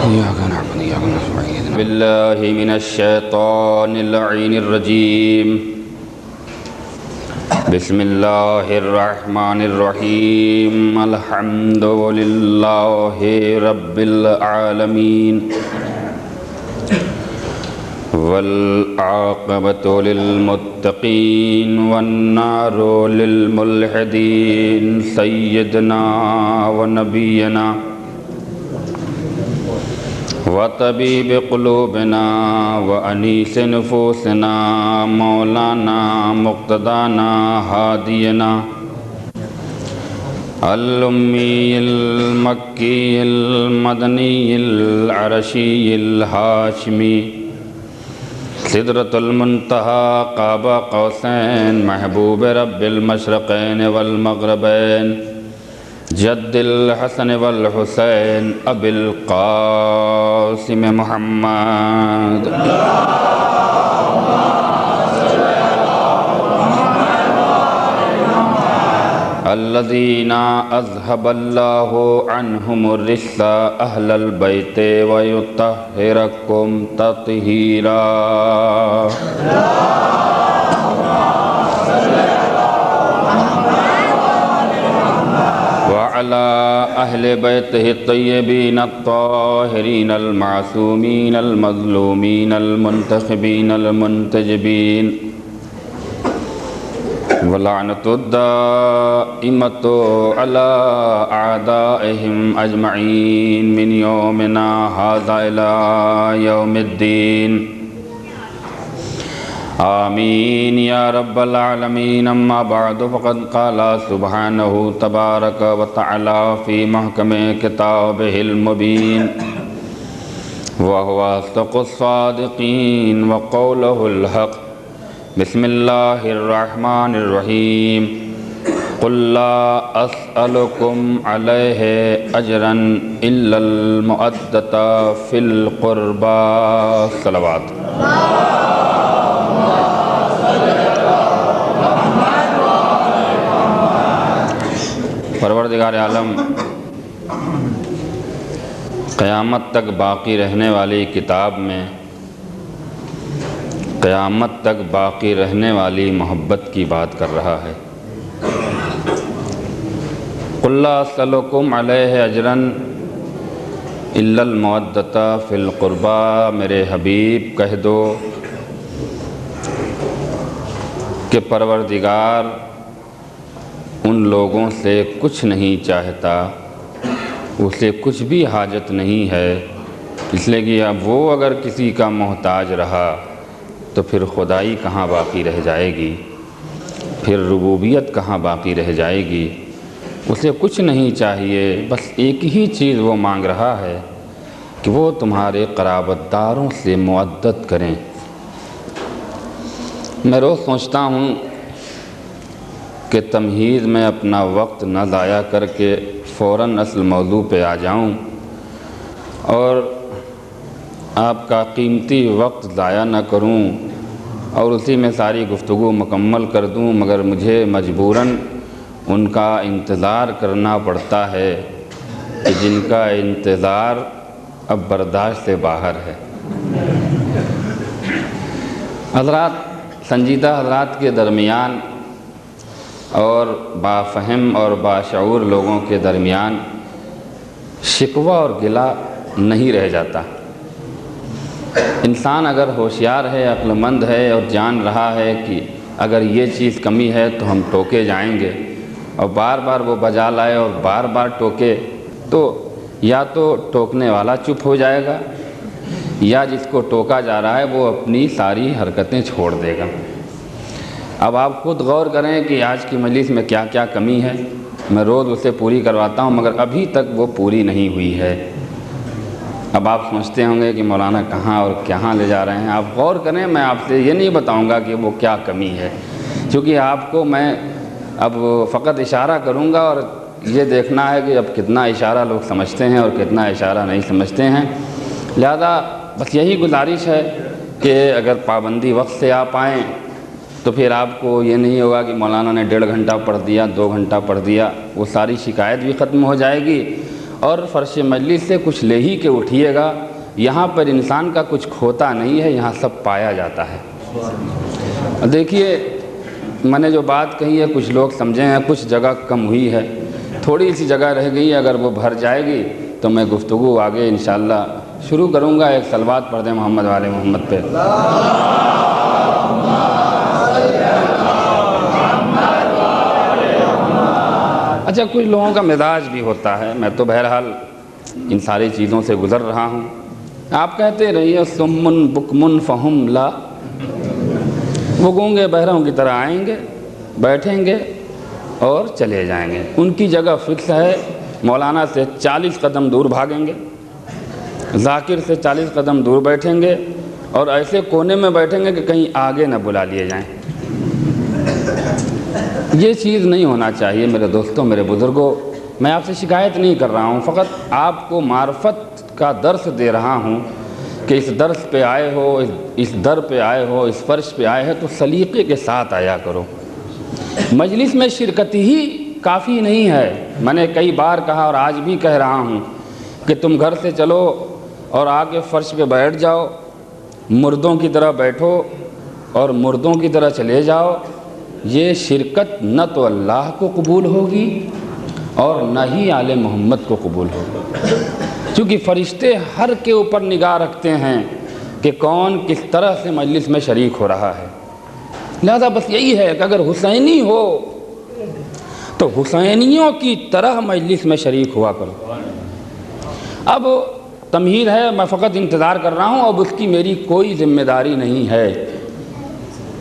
إياك نعبد وإياك نستعين بالله من الشيطان اللعين الرجيم بسم الله الرحمن الرحيم الحمد لله رب العالمين والعاقبة للمتقين والنار للملحدين سيدنا ونبينا وطبيب قلوبنا وأنيس نفوسنا مولانا مقتدانا هادينا الأمي المكي المدني العرشي الهاشمي سدرة المنتهى قاب قوسين محبوب رب المشرقين والمغربين جد الحسن والحسين أبي القاسم محمد الذين أذهب الله عنهم الرجس أهل البيت ويطهركم تطهيرا وعلى أهل بيته الطيبين الطاهرين المعصومين المظلومين المنتخبين المنتجبين ولعنة الدائمة على أعدائهم أجمعين من يومنا هذا إلى يوم الدين آمين يا رب العالمين أما بعد فقد قال سبحانه تبارك وتعالى في محكم كتابه المبين وهو أصدق الصادقين وقوله الحق بسم الله الرحمن الرحيم قل لا أسألكم عليه أجرا إلا المودة في القربى صلوات پروردگار عالم قیامت تک باقی رہنے والی کتاب میں قیامت تک باقی رہنے والی محبت کی بات کر رہا ہے۔ قل لا اسألکم علیہ اجرا الا المودۃ فی القربى، میرے حبیب کہہ دو کہ پروردگار ان لوگوں سے کچھ نہیں چاہتا، اسے کچھ بھی حاجت نہیں ہے، اس لیے کہ اب وہ اگر کسی کا محتاج رہا تو پھر خدائی کہاں باقی رہ جائے گی، پھر ربوبیت کہاں باقی رہ جائے گی۔ اسے کچھ نہیں چاہیے، بس ایک ہی چیز وہ مانگ رہا ہے کہ وہ تمہارے قرابت داروں سے مودت کریں۔ میں روز سوچتا ہوں کہ تمہید میں اپنا وقت نہ ضائع کر کے فوراً اصل موضوع پہ آ جاؤں اور آپ کا قیمتی وقت ضائع نہ کروں اور اسی میں ساری گفتگو مکمل کر دوں، مگر مجھے مجبوراً ان کا انتظار کرنا پڑتا ہے کہ جن کا انتظار اب برداشت سے باہر ہے۔ حضرات، سنجیدہ حضرات کے درمیان اور بافہم اور باشعور لوگوں کے درمیان شکوہ اور گلہ نہیں رہ جاتا۔ انسان اگر ہوشیار ہے، عقل مند ہے اور جان رہا ہے کہ اگر یہ چیز کمی ہے تو ہم ٹوکے جائیں گے، اور بار بار وہ بجا لائے اور بار بار ٹوکے، تو یا تو ٹوکنے والا چپ ہو جائے گا یا جس کو ٹوکا جا رہا ہے وہ اپنی ساری حرکتیں چھوڑ دے گا۔ اب آپ خود غور کریں کہ آج کی مجلس میں کیا کیا کمی ہے۔ میں روز اسے پوری کرواتا ہوں مگر ابھی تک وہ پوری نہیں ہوئی ہے۔ اب آپ سوچتے ہوں گے کہ مولانا کہاں اور کہاں لے جا رہے ہیں۔ آپ غور کریں، میں آپ سے یہ نہیں بتاؤں گا کہ وہ کیا کمی ہے، چونکہ آپ کو میں اب فقط اشارہ کروں گا اور یہ دیکھنا ہے کہ اب کتنا اشارہ لوگ سمجھتے ہیں اور کتنا اشارہ نہیں سمجھتے ہیں۔ لہذا بس یہی گزارش ہے کہ اگر پابندی وقت سے آپ آئیں تو پھر آپ کو یہ نہیں ہوگا کہ مولانا نے 1.5 گھنٹہ پڑھ دیا، 2 گھنٹہ پڑھ دیا، وہ ساری شکایت بھی ختم ہو جائے گی اور فرش مجلس سے کچھ لے ہی کے اٹھیے گا۔ یہاں پر انسان کا کچھ کھوتا نہیں ہے، یہاں سب پایا جاتا ہے۔ دیکھیے میں نے جو بات کہی ہے کچھ لوگ سمجھے ہیں، کچھ جگہ کم ہوئی ہے، تھوڑی سی جگہ رہ گئی ہے، اگر وہ بھر جائے گی تو میں گفتگو آگے انشاءاللہ شروع کروں گا۔ ایک صلوات پڑھ دیں محمد والے محمد پہ۔ اچھا، کچھ لوگوں کا مزاج بھی ہوتا ہے، میں تو بہرحال ان ساری چیزوں سے گزر رہا ہوں۔ آپ کہتے رہیے سمن بکمن فہم لا، وہ گونگے بہروں کی طرح آئیں گے، بیٹھیں گے اور چلے جائیں گے۔ ان کی جگہ فکس ہے، مولانا سے 40 قدم دور بھاگیں گے، ذاکر سے 40 قدم دور بیٹھیں گے اور ایسے کونے میں بیٹھیں گے کہ کہیں آگے نہ بلا لیے جائیں۔ یہ چیز نہیں ہونا چاہیے میرے دوستوں، میرے بزرگوں۔ میں آپ سے شکایت نہیں کر رہا ہوں، فقط آپ کو معرفت کا درس دے رہا ہوں کہ اس درس پہ آئے ہو، اس در پہ آئے ہو، اس فرش پہ آئے ہو تو سلیقے کے ساتھ آیا کرو۔ مجلس میں شرکت ہی کافی نہیں ہے۔ میں نے کئی بار کہا اور آج بھی کہہ رہا ہوں کہ تم گھر سے چلو اور آ کے فرش پہ بیٹھ جاؤ، مردوں کی طرح بیٹھو اور مردوں کی طرح چلے جاؤ، یہ شرکت نہ تو اللہ کو قبول ہوگی اور نہ ہی آل محمد کو قبول ہوگی، کیونکہ فرشتے ہر کے اوپر نگاہ رکھتے ہیں کہ کون کس طرح سے مجلس میں شریک ہو رہا ہے۔ لہذا بس یہی ہے کہ اگر حسینی ہو تو حسینیوں کی طرح مجلس میں شریک ہوا کرو۔ اب تمہید ہے، میں فقط انتظار کر رہا ہوں، اب اس کی میری کوئی ذمہ داری نہیں ہے،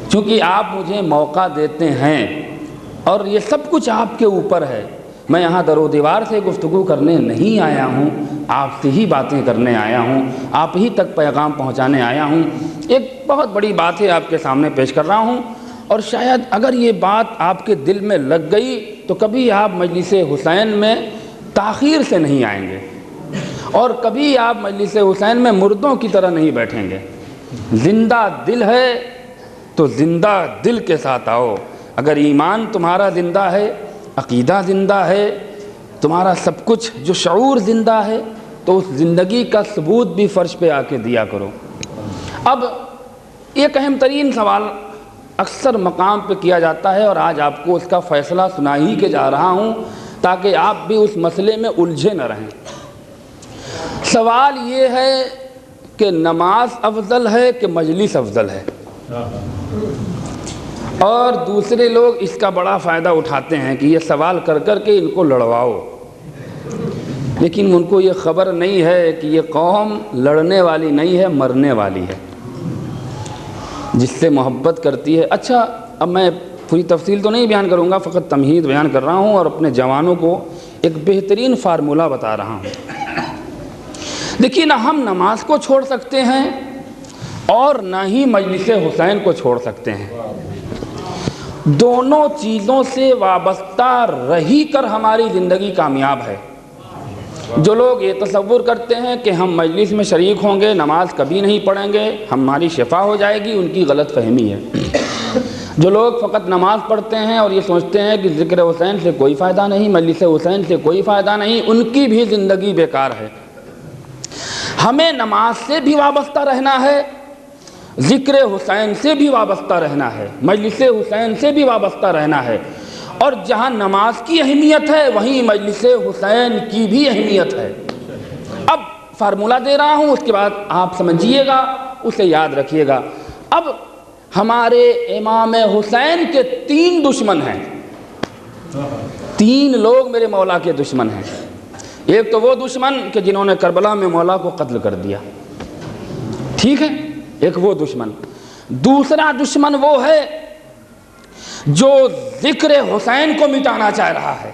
چونکہ آپ مجھے موقع دیتے ہیں اور یہ سب کچھ آپ کے اوپر ہے۔ میں یہاں در و دیوار سے گفتگو کرنے نہیں آیا ہوں، آپ سے ہی باتیں کرنے آیا ہوں، آپ ہی تک پیغام پہنچانے آیا ہوں۔ ایک بہت بڑی بات ہے آپ کے سامنے پیش کر رہا ہوں، اور شاید اگر یہ بات آپ کے دل میں لگ گئی تو کبھی آپ مجلس حسین میں تاخیر سے نہیں آئیں گے اور کبھی آپ مجلس حسین میں مردوں کی طرح نہیں بیٹھیں گے۔ زندہ دل ہے تو زندہ دل کے ساتھ آؤ۔ اگر ایمان تمہارا زندہ ہے، عقیدہ زندہ ہے، تمہارا سب کچھ جو شعور زندہ ہے، تو اس زندگی کا ثبوت بھی فرش پہ آ کے دیا کرو۔ اب ایک اہم ترین سوال اکثر مقام پہ کیا جاتا ہے اور آج آپ کو اس کا فیصلہ سنا ہی کے جا رہا ہوں تاکہ آپ بھی اس مسئلے میں الجھے نہ رہیں۔ سوال یہ ہے کہ نماز افضل ہے کہ مجلس افضل ہے؟ اور دوسرے لوگ اس کا بڑا فائدہ اٹھاتے ہیں کہ یہ سوال کر کر کے ان کو لڑواؤ، لیکن ان کو یہ خبر نہیں ہے کہ یہ قوم لڑنے والی نہیں ہے، مرنے والی ہے، جس سے محبت کرتی ہے۔ اچھا، اب میں پوری تفصیل تو نہیں بیان کروں گا، فقط تمہید بیان کر رہا ہوں اور اپنے جوانوں کو ایک بہترین فارمولہ بتا رہا ہوں۔ دیکھیے، نہ ہم نماز کو چھوڑ سکتے ہیں اور نہ ہی مجلس حسین کو چھوڑ سکتے ہیں۔ دونوں چیزوں سے وابستہ رہی کر ہماری زندگی کامیاب ہے۔ جو لوگ یہ تصور کرتے ہیں کہ ہم مجلس میں شریک ہوں گے، نماز کبھی نہیں پڑھیں گے، ہماری شفا ہو جائے گی، ان کی غلط فہمی ہے۔ جو لوگ فقط نماز پڑھتے ہیں اور یہ سوچتے ہیں کہ ذکر حسین سے کوئی فائدہ نہیں، مجلس حسین سے کوئی فائدہ نہیں، ان کی بھی زندگی بیکار ہے۔ ہمیں نماز سے بھی وابستہ رہنا ہے، ذکر حسین سے بھی وابستہ رہنا ہے، مجلس حسین سے بھی وابستہ رہنا ہے، اور جہاں نماز کی اہمیت ہے وہیں مجلس حسین کی بھی اہمیت ہے۔ اب فارمولہ دے رہا ہوں، اس کے بعد آپ سمجھیے گا، اسے یاد رکھیے گا۔ اب ہمارے امام حسین کے 3 دشمن ہیں، 3 لوگ میرے مولا کے دشمن ہیں۔ ایک تو وہ دشمن کہ جنہوں نے کربلا میں مولا کو قتل کر دیا، ٹھیک ہے، ایک وہ دشمن۔ دوسرا دشمن وہ ہے جو ذکر حسین کو مٹانا چاہ رہا ہے۔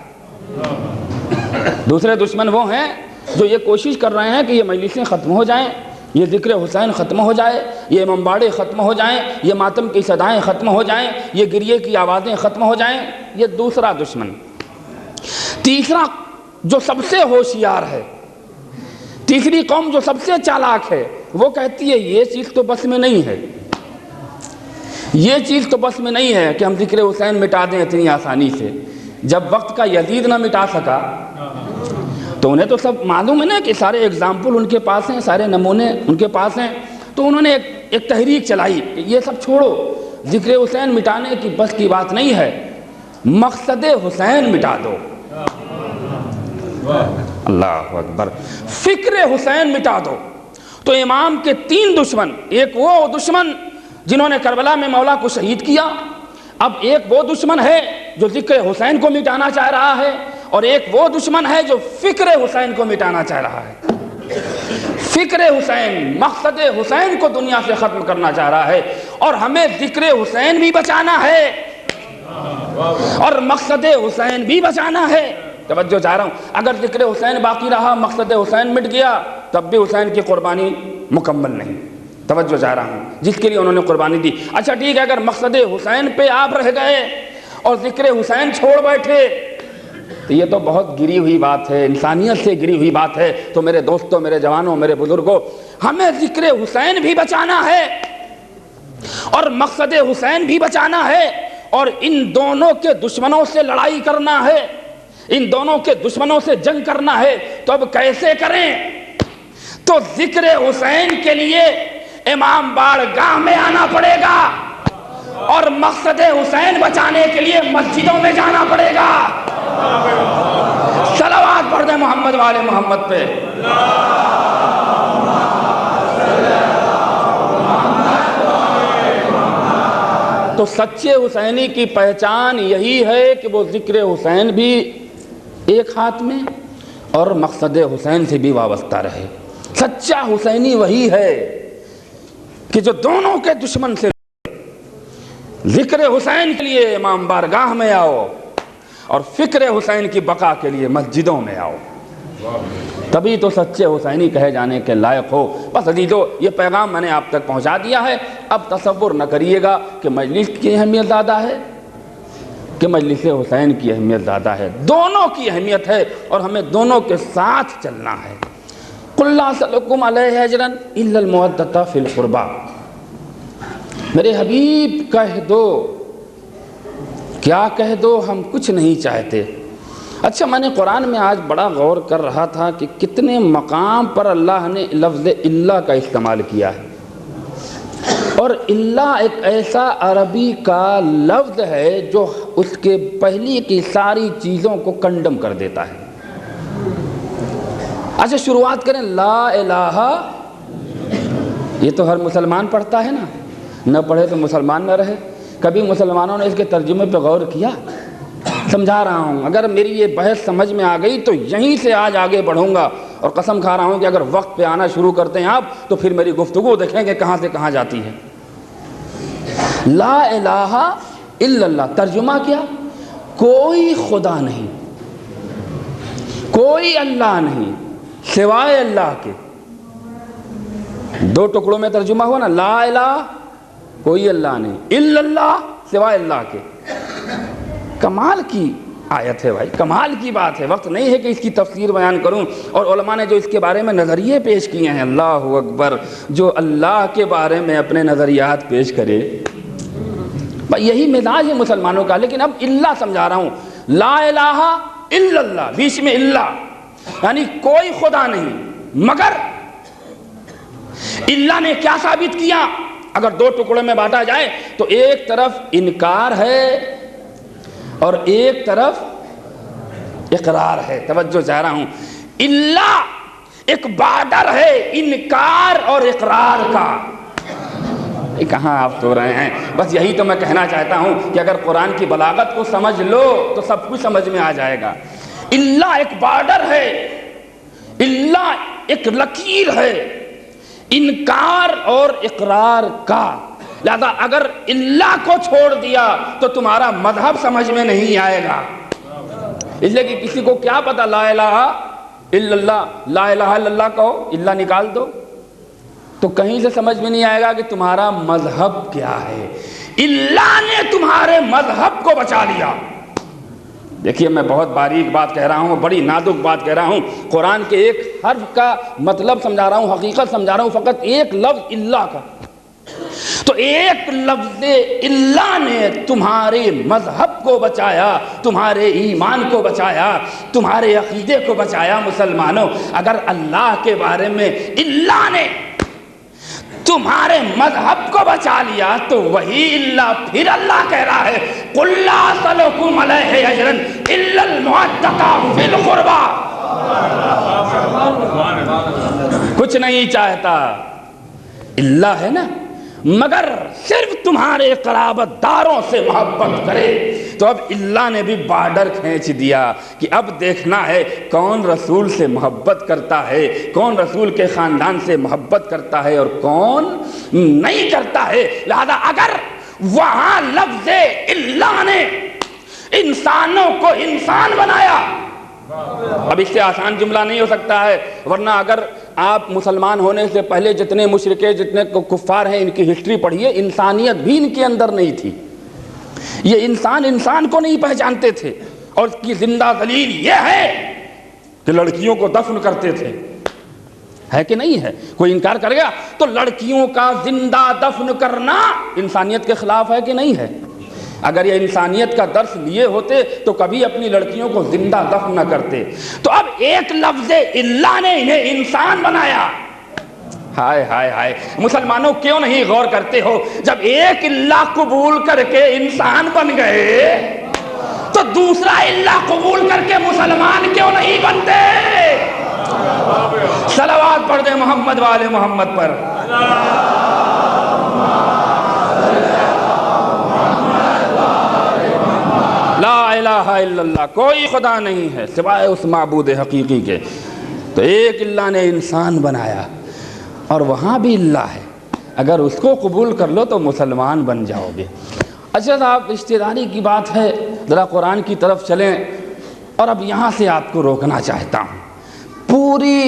دوسرے دشمن وہ ہیں جو یہ کوشش کر رہے ہیں کہ یہ مجلسیں ختم ہو جائیں، یہ ذکر حسین ختم ہو جائے، یہ امامباڑے ختم ہو جائیں، یہ ماتم کی صدائیں ختم ہو جائیں، یہ گریے کی آوازیں ختم ہو جائیں۔ یہ دوسرا دشمن۔ تیسرا جو سب سے ہوشیار ہے، تیسری قوم جو سب سے چالاک ہے، وہ کہتی ہے یہ چیز تو بس میں نہیں ہے، یہ چیز تو بس میں نہیں ہے کہ ہم ذکر حسین مٹا دیں اتنی آسانی سے۔ جب وقت کا یزید نہ مٹا سکا تو انہیں تو سب معلوم ہے نا کہ سارے اگزامپل ان کے پاس ہیں، سارے نمونے ان کے پاس ہیں. تو انہوں نے ایک تحریک چلائی کہ یہ سب چھوڑو، ذکر حسین مٹانے کی بس کی بات نہیں ہے، مقصد حسین مٹا دو. اللہ اکبر. فکر حسین مٹا دو. تو امام کے 3 دشمن، ایک وہ دشمن جنہوں نے کربلا میں مولا کو شہید کیا، اب ایک وہ دشمن ہے جو ذکر حسین کو مٹانا چاہ رہا ہے، اور ایک وہ دشمن ہے جو فکر حسین کو مٹانا چاہ رہا ہے. فکر حسین، مقصد حسین کو دنیا سے ختم کرنا چاہ رہا ہے، اور ہمیں ذکر حسین بھی بچانا ہے اور مقصد حسین بھی بچانا ہے. توجہ چاہ رہا ہوں، اگر ذکر حسین باقی رہا، مقصد حسین مٹ گیا، تب بھی حسین کی قربانی مکمل نہیں. توجہ چاہ رہا ہوں، جس کے لیے انہوں نے قربانی دی. اچھا ٹھیک ہے، اگر مقصد حسین پہ آپ رہ گئے اور ذکر حسین چھوڑ بیٹھے تو یہ تو بہت گری ہوئی بات ہے، انسانیت سے گری ہوئی بات ہے. تو میرے دوستوں، میرے جوانوں، میرے بزرگوں، ہمیں ذکر حسین بھی بچانا ہے اور مقصد حسین بھی بچانا ہے، اور ان دونوں کے دشمنوں سے لڑائی کرنا ہے، ان دونوں کے دشمنوں سے جنگ کرنا ہے. تو اب کیسے کریں؟ تو ذکر حسین کے لیے امام باڑ گاہ میں آنا پڑے گا، اور مقصد حسین بچانے کے لیے مسجدوں میں جانا پڑے گا. صلوات پڑھ دیں محمد والے محمد پہ. تو سچے حسینی کی پہچان یہی ہے کہ وہ ذکر حسین بھی ایک ہاتھ میں اور مقصد حسین سے بھی وابستہ رہے. سچا حسینی وہی ہے کہ جو دونوں کے دشمن سے ذکر حسین کے لیے امام بارگاہ میں آؤ اور فکر حسین کی بقا کے لیے مسجدوں میں آؤ، تبھی تو سچے حسینی کہے جانے کے لائق ہو. بس عزیزو، یہ پیغام میں نے آپ تک پہنچا دیا ہے. اب تصور نہ کریے گا کہ مجلس کی اہمیت زیادہ ہے کہ مجلس حسین کی اہمیت زیادہ ہے. دونوں کی اہمیت ہے اور ہمیں دونوں کے ساتھ چلنا ہے. قُلْ لَا أَسْأَلُكُمْ عَلَيْهِ أَجْرًا إِلَّا الْمَوَدَّةَ فِي الْقُرْبَى. میرے حبیب کہہ دو، کیا کہہ دو، ہم کچھ نہیں چاہتے. اچھا، میں نے قرآن میں آج بڑا غور کر رہا تھا کہ کتنے مقام پر اللہ نے لفظ اللہ کا استعمال کیا ہے، اور اللہ ایک ایسا عربی کا لفظ ہے جو اس کے پہلی کی ساری چیزوں کو کنڈم کر دیتا ہے. اچھا شروعات کریں لا الہ. یہ تو ہر مسلمان پڑھتا ہے نا، نہ پڑھے تو مسلمان نہ رہے. کبھی مسلمانوں نے اس کے ترجمے پہ غور کیا؟ سمجھا رہا ہوں، اگر میری یہ بحث سمجھ میں آ گئی تو یہیں سے آج آگے بڑھوں گا، اور قسم کھا رہا ہوں کہ اگر وقت پہ آنا شروع کرتے ہیں آپ تو پھر میری گفتگو دیکھیں کہ کہاں سے کہاں جاتی ہے. لا الہ الا اللہ، ترجمہ کیا؟ کوئی خدا نہیں، کوئی اللہ نہیں سوائے اللہ کے. 2 ٹکڑوں میں ترجمہ ہوا نا، لا الہ کوئی اللہ نہیں، الا اللہ سوائے اللہ کے. کمال کی آیت ہے بھائی، کمال کی بات ہے. وقت نہیں ہے کہ اس کی تفسیر بیان کروں، اور علماء نے جو اس کے بارے میں نظریے پیش کیے ہیں، اللہ اکبر، جو اللہ کے بارے میں اپنے نظریات پیش کرے، یہی مزاج ہے مسلمانوں کا. لیکن اب اللہ سمجھا رہا ہوں، لا الہ الا اللہ، بیچ میں اللہ، یعنی کوئی خدا نہیں مگر. اللہ نے کیا ثابت کیا؟ اگر 2 ٹکڑوں میں بانٹا جائے تو ایک طرف انکار ہے اور ایک طرف اقرار ہے. توجہ چاہ رہا ہوں، اللہ ایک بارڈر ہے انکار اور اقرار کا. کہاں آپ تو رہے ہیں؟ بس یہی تو میں کہنا چاہتا ہوں کہ اگر قرآن کی بلاغت کو سمجھ لو تو سب کچھ سمجھ میں آ جائے گا. اللہ ایک بارڈر ہے، اللہ ایک لکیر ہے انکار اور اقرار کا. لہذا اگر اللہ کو چھوڑ دیا تو تمہارا مذہب سمجھ میں نہیں آئے گا. اس لیے کہ کسی کو کیا پتا لا الہ الا اللہ، لا الہ الا اللہ کہو، اللہ نکال دو تو کہیں سے سمجھ میں نہیں آئے گا کہ تمہارا مذہب کیا ہے. اللہ نے تمہارے مذہب کو بچا لیا. دیکھیے میں بہت باریک بات کہہ رہا ہوں، بڑی نازک بات کہہ رہا ہوں. قرآن کے ایک حرف کا مطلب سمجھا رہا ہوں، حقیقت سمجھا رہا ہوں، فقط ایک لفظ اللہ کا. تو ایک لفظ اللہ نے تمہارے مذہب مذہب کو بچایا، تمہارے ایمان کو بچایا، تمہارے عقیدے کو بچایا۔ مسلمانوں، اگر اللہ کے بارے میں اللہ نے تمہارے مذہب کو بچا لیا تو وہی اللہ پھر اللہ کہہ رہا ہے قُلْ لَا أَسْأَلُكُمْ عَلَيْهِ أَجْرًا إِلَّا الْمَوَدَّةَ فِي الْقُرْبَى۔ کچھ نہیں چاہتا اللہ ہے نا، مگر صرف تمہارے قرابت داروں سے محبت کرے۔ تو اب اللہ نے بھی بارڈر کھینچ دیا کہ اب دیکھنا ہے کون رسول سے محبت کرتا ہے، کون رسول کے خاندان سے محبت کرتا ہے اور کون نہیں کرتا ہے۔ لہذا اگر وہاں لفظ اللہ نے انسانوں کو انسان بنایا، اب اس سے آسان جملہ نہیں ہو سکتا ہے، ورنہ اگر آپ مسلمان ہونے سے پہلے جتنے مشرکے جتنے کفار ہیں ان کی ہسٹری پڑھیے، انسانیت بھی ان کے اندر نہیں تھی، یہ انسان کو نہیں پہچانتے تھے، اور اس کی زندہ دلیل یہ ہے کہ لڑکیوں کو دفن کرتے تھے، ہے کہ نہیں ہے؟ کوئی انکار کرے گا؟ تو لڑکیوں کا زندہ دفن کرنا انسانیت کے خلاف ہے کہ نہیں ہے؟ اگر یہ انسانیت کا درس لیے ہوتے تو کبھی اپنی لڑکیوں کو زندہ دفن نہ کرتے۔ تو اب ایک لفظ اللہ نے انہیں انسان بنایا۔ ہائے ہائے ہائے، مسلمانوں کیوں نہیں غور کرتے ہو؟ جب ایک اللہ قبول کر کے انسان بن گئے تو دوسرا اللہ قبول کر کے مسلمان کیوں نہیں بنتے؟ صلوات پڑھ دیں محمد والے محمد پر۔ لا الہ الا اللہ، کوئی خدا نہیں ہے سوائے اس معبود حقیقی کے۔ تو ایک اللہ نے انسان بنایا اور وہاں بھی اللہ ہے، اگر اس کو قبول کر لو تو مسلمان بن جاؤ گے۔ اچھا صاحب، رشتہ داری کی بات ہے، ذرا قرآن کی طرف چلیں، اور اب یہاں سے آپ کو روکنا چاہتا ہوں۔ پوری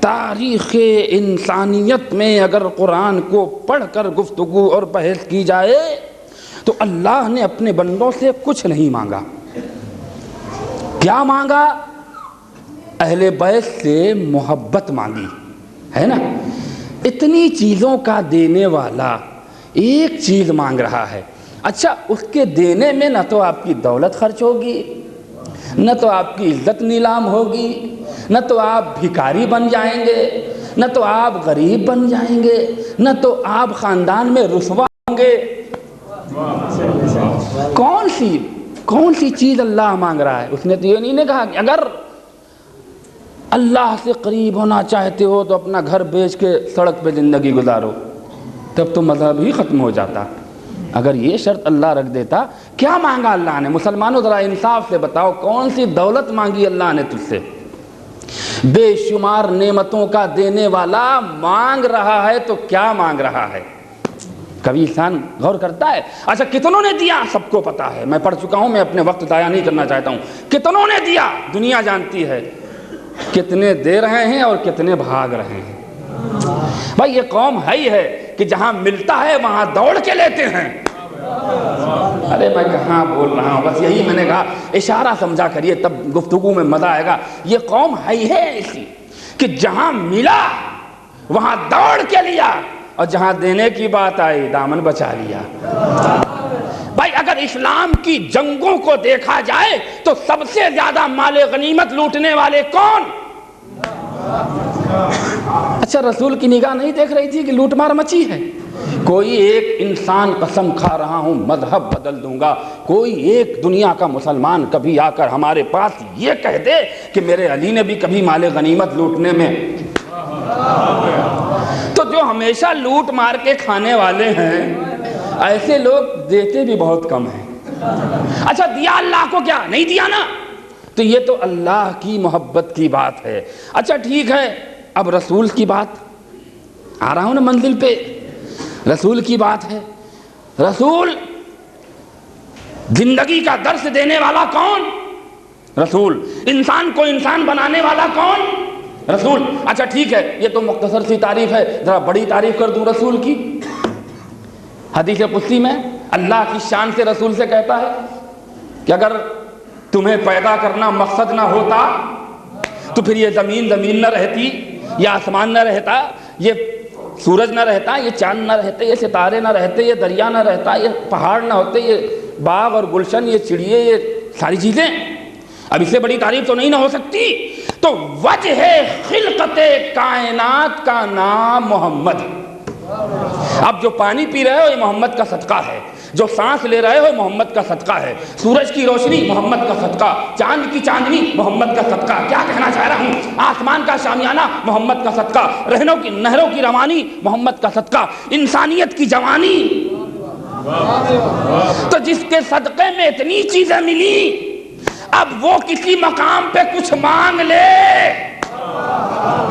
تاریخ انسانیت میں اگر قرآن کو پڑھ کر گفتگو اور بحث کی جائے تو اللہ نے اپنے بندوں سے کچھ نہیں مانگا۔ کیا مانگا؟ اہل بیت سے محبت مانگی، ہے نا؟ اتنی چیزوں کا دینے والا ایک چیز مانگ رہا ہے۔ اچھا، اس کے دینے میں نہ تو آپ کی دولت خرچ ہوگی، نہ تو آپ کی عزت نیلام ہوگی، نہ تو آپ بھکاری بن جائیں گے، نہ تو آپ غریب بن جائیں گے، نہ تو آپ خاندان میں رسوا ہوں گے۔ کون سی چیز اللہ مانگ رہا ہے؟ اس نے تو یہ نہیں کہا کہ اگر اللہ سے قریب ہونا چاہتے ہو تو اپنا گھر بیچ کے سڑک پہ زندگی گزارو، تب تو مذہب ہی ختم ہو جاتا۔ اگر یہ شرط اللہ رکھ دیتا، کیا مانگا اللہ نے؟ مسلمانوں ذرا انصاف سے بتاؤ، کون سی دولت مانگی اللہ نے تجھ سے؟ بے شمار نعمتوں کا دینے والا مانگ رہا ہے تو کیا مانگ رہا ہے؟ کبھی انسان غور کرتا ہے؟ اچھا، کتنوں نے دیا سب کو پتا ہے، میں پڑھ چکا ہوں، میں اپنے وقت ضائع نہیں کرنا چاہتا ہوں۔ کتنوں نے دیا دنیا جانتی ہے، کتنے دے رہے ہیں اور کتنے بھاگ رہے ہیں۔ بھائی یہ قوم ہے ہی ہے کہ جہاں ملتا ہے وہاں دوڑ کے لیتے ہیں۔ ارے میں کہاں بول رہا ہوں، بس یہی میں نے کہا، اشارہ سمجھا کریے تب گفتگو میں مزہ آئے گا۔ یہ قوم ہے ہی ہے ایسی کہ جہاں ملا وہاں دوڑ کے لیا، اور جہاں دینے کی بات آئی دامن بچا لیا۔ بھائی اگر اسلام کی جنگوں کو دیکھا جائے تو سب سے زیادہ مال غنیمت لوٹنے والے کون؟ اچھا، رسول کی نگاہ نہیں دیکھ رہی تھی کہ لوٹ مار مچی ہے؟ کوئی ایک انسان قسم کھا رہا ہوں مذہب بدل دوں گا، کوئی ایک دنیا کا مسلمان کبھی آ کر ہمارے پاس یہ کہہ دے کہ میرے علی نے بھی کبھی مال غنیمت لوٹنے میں، تو جو ہمیشہ لوٹ مار کے کھانے والے ہیں ایسے لوگ دیتے بھی بہت کم ہیں۔ اچھا، دیا اللہ کو کیا نہیں دیا نا؟ تو یہ تو اللہ کی محبت کی بات ہے۔ اچھا ٹھیک ہے، اب رسول کی بات، آ رہا ہوں نا منزل پہ، رسول کی بات ہے۔ رسول زندگی کا درس دینے والا کون؟ رسول۔ انسان کو انسان بنانے والا کون؟ رسول۔ اچھا ٹھیک ہے، یہ تو مختصر سی تعریف ہے، ذرا بڑی تعریف کر دوں رسول کی۔ حدیث قدسی میں اللہ کی شان سے رسول سے کہتا ہے کہ اگر تمہیں پیدا کرنا مقصد نہ ہوتا تو پھر یہ زمین نہ رہتی، یہ آسمان نہ رہتا، یہ سورج نہ رہتا، یہ چاند نہ رہتے، یہ ستارے نہ رہتے، یہ دریا نہ رہتا، یہ پہاڑ نہ ہوتے، یہ باغ اور گلشن، یہ چڑیے، یہ ساری چیزیں، اب اس سے بڑی تعریف تو نہیں نہ ہو سکتی۔ تو وجہ خلقت کائنات کا نام محمد۔ اب جو پانی پی رہے ہو یہ محمد کا صدقہ ہے، جو سانس لے رہے ہو محمد کا صدقہ ہے، سورج کی روشنی محمد کا صدقہ، چاند کی چاندنی محمد کا صدقہ، کیا کہنا چاہ رہا ہوں، آسمان کا شامیانہ محمد کا صدقہ، نہروں کی روانی محمد کا صدقہ، انسانیت کی جوانی۔ تو جس کے صدقے میں اتنی چیزیں ملی، اب وہ کسی مقام پہ کچھ مانگ لے،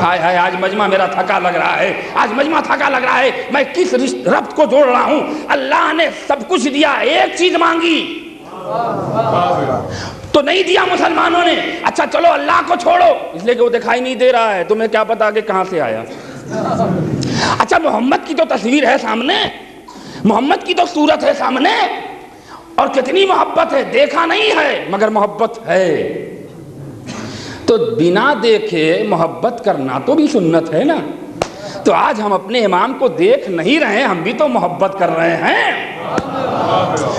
ہائے ہائے آج مجمع میرا تھکا لگ رہا ہے، آج مجمع تھکا لگ رہا ہے، میں کس ربط کو جوڑ رہا ہوں؟ اللہ نے سب کچھ دیا، ایک چیز مانگی تو نہیں دیا مسلمانوں نے۔ اچھا چلو اللہ کو چھوڑو، اس لیے کہ وہ دکھائی نہیں دے رہا ہے، تمہیں کیا پتا کہ کہاں سے آیا۔ اچھا محمد کی تو تصویر ہے سامنے، محمد کی تو صورت ہے سامنے، اور کتنی محبت ہے، دیکھا نہیں ہے مگر محبت ہے۔ تو بنا دیکھے محبت کرنا تو بھی سنت ہے نا۔ تو آج ہم اپنے امام کو دیکھ نہیں رہے، ہم بھی تو محبت کر رہے ہیں،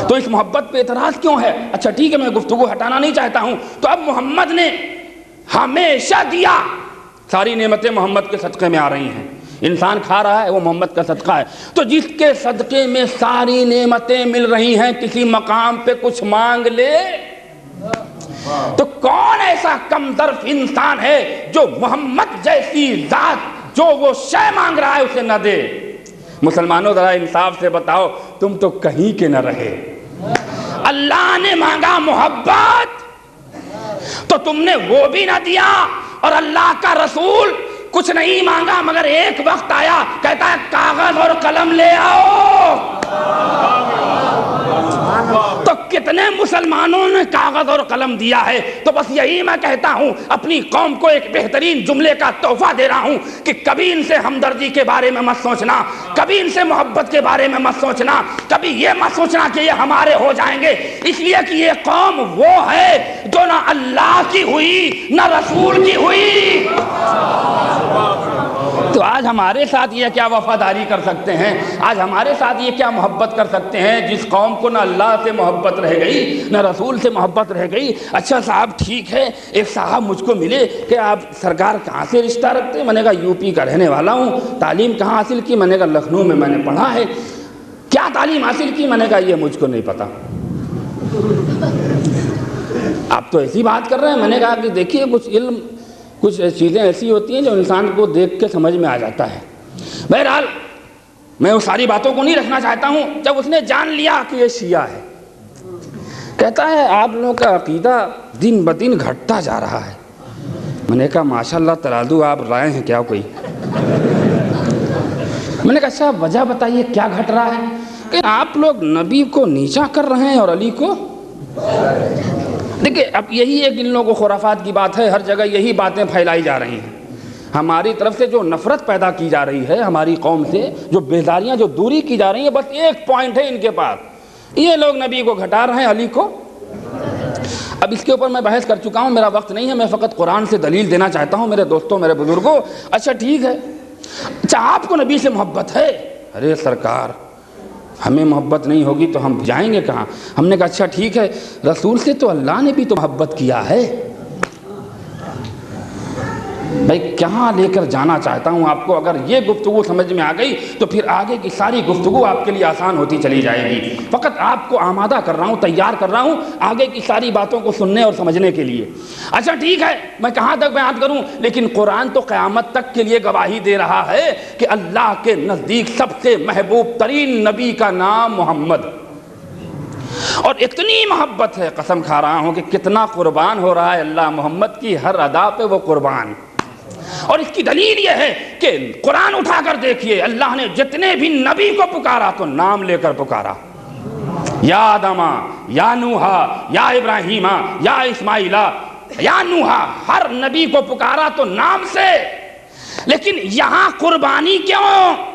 تو اس محبت پہ اعتراض کیوں ہے؟ اچھا ٹھیک ہے، میں گفتگو ہٹانا نہیں چاہتا ہوں۔ تو اب محمد نے ہمیشہ دیا، ساری نعمتیں محمد کے صدقے میں آ رہی ہیں، انسان کھا رہا ہے وہ محمد کا صدقہ ہے۔ تو جس کے صدقے میں ساری نعمتیں مل رہی ہیں، کسی مقام پہ کچھ مانگ لے، تو کون ایسا کم ظرف انسان ہے جو محمد جیسی ذات جو وہ شے مانگ رہا ہے اسے نہ دے؟ مسلمانوں ذرا انصاف سے بتاؤ، تم تو کہیں کے نہ رہے۔ اللہ نے مانگا محبت تو تم نے وہ بھی نہ دیا، اور اللہ کا رسول کچھ نہیں مانگا مگر ایک وقت آیا، کہتا ہے کاغذ اور قلم لے آؤ۔ تو کتنے مسلمانوں نے کاغذ اور قلم دیا ہے؟ تو بس یہی میں کہتا ہوں، اپنی قوم کو ایک بہترین جملے کا تحفہ دے رہا ہوں کہ کبھی ان سے ہمدردی کے بارے میں مت سوچنا، کبھی ان سے محبت کے بارے میں مت سوچنا، کبھی یہ مت سوچنا کہ یہ ہمارے ہو جائیں گے، اس لیے کہ یہ قوم وہ ہے جو نہ اللہ کی ہوئی نہ رسول کی ہوئی۔ تو آج ہمارے ساتھ یہ کیا وفاداری کر سکتے ہیں، آج ہمارے ساتھ یہ کیا محبت کر سکتے ہیں جس قوم کو نہ اللہ سے محبت رہ گئی نہ رسول سے محبت رہ گئی۔ اچھا صاحب ٹھیک ہے، ایک صاحب مجھ کو ملے کہ آپ سرکار کہاں سے رشتہ رکھتے ہیں؟ میں نے کہا یو پی کا رہنے والا ہوں۔ تعلیم کہاں حاصل کی؟ میں نے کہا لکھنؤ میں میں نے پڑھا ہے۔ کیا تعلیم حاصل کی؟ میں نے کہا یہ مجھ کو نہیں پتا۔ آپ تو ایسی بات کر رہے ہیں۔ میں نے کہا کہ دیکھیے کچھ علم، کچھ چیزیں ایسی ہوتی ہیں جو انسان کو دیکھ کے سمجھ میں آ جاتا ہے۔ بہرحال میں وہ ساری باتوں کو نہیں رکھنا چاہتا ہوں۔ جب اس نے جان لیا کہ یہ شیعہ ہے، کہتا ہے آپ لوگوں کا عقیدہ دن بدن گھٹتا جا رہا ہے۔ میں نے کہا ماشاءاللہ ترازو آپ رائے ہیں کیا کوئی؟ میں نے کہا اچھا وجہ بتائیے کیا گھٹ رہا ہے؟ کہ آپ لوگ نبی کو نیچا کر رہے ہیں اور علی کو۔ دیکھیں اب یہی ایک ان لوگوں کو خرافات کی بات ہے، ہر جگہ یہی باتیں پھیلائی جا رہی ہیں۔ ہماری طرف سے جو نفرت پیدا کی جا رہی ہے ہماری قوم سے، جو بیزاریاں، جو دوری کی جا رہی ہیں، بس ایک پوائنٹ ہے ان کے پاس، یہ لوگ نبی کو گھٹا رہے ہیں، علی کو۔ اب اس کے اوپر میں بحث کر چکا ہوں، میرا وقت نہیں ہے، میں فقط قرآن سے دلیل دینا چاہتا ہوں میرے دوستوں، میرے بزرگوں۔ اچھا ٹھیک ہے، اچھا آپ کو نبی سے محبت ہے؟ ارے سرکار ہمیں محبت نہیں ہوگی تو ہم جائیں گے کہاں؟ ہم نے کہا اچھا ٹھیک ہے، رسول سے تو اللہ نے بھی تو محبت کیا ہے۔ بھائی کہاں لے کر جانا چاہتا ہوں آپ کو؟ اگر یہ گفتگو سمجھ میں آ گئی تو پھر آگے کی ساری گفتگو آپ کے لیے آسان ہوتی چلی جائے گی۔ فقط آپ کو آمادہ کر رہا ہوں، تیار کر رہا ہوں آگے کی ساری باتوں کو سننے اور سمجھنے کے لیے۔ اچھا ٹھیک ہے، میں کہاں تک بیان کروں؟ لیکن قرآن تو قیامت تک کے لیے گواہی دے رہا ہے کہ اللہ کے نزدیک سب سے محبوب ترین نبی کا نام محمد، اور اتنی محبت ہے، قسم کھا رہا ہوں کہ کتنا قربان ہو رہا ہے اللہ محمد کی ہر ادا پہ وہ قربان۔ اور اس کی دلیل یہ ہے کہ قرآن اٹھا کر دیکھیے، اللہ نے جتنے بھی نبی کو پکارا تو نام لے کر پکارا، یا آدمہ، یا نوحہ، یا ابراہیمہ، یا اسماعیلہ، یا نوحہ، ہر نبی کو پکارا تو نام سے۔ لیکن یہاں قربانی کیوں؟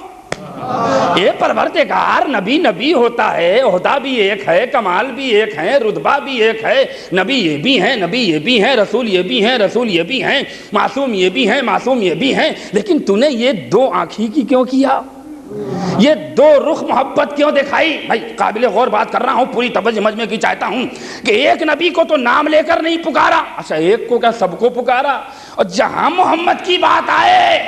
یہ پروردگار نبی نبی ہوتا ہے، عہدہ بھی ایک ہے، کمال بھی ایک ہے، رتبہ بھی ایک ہے، نبی یہ بھی ہیں، نبی یہ بھی ہیں، رسول یہ بھی ہیں، رسول یہ بھی ہیں، معصوم یہ بھی ہیں، معصوم یہ بھی ہیں، لیکن تو نے یہ دو آنکھی کی کیوں کیا؟ یہ دو رخ محبت کیوں دکھائی؟ بھائی قابل غور بات کر رہا ہوں، پوری توجہ سمجھنے کی چاہتا ہوں کہ ایک نبی کو تو نام لے کر نہیں پکارا، اچھا ایک کو کیا سب کو پکارا؟ اور جہاں محمد کی بات آئے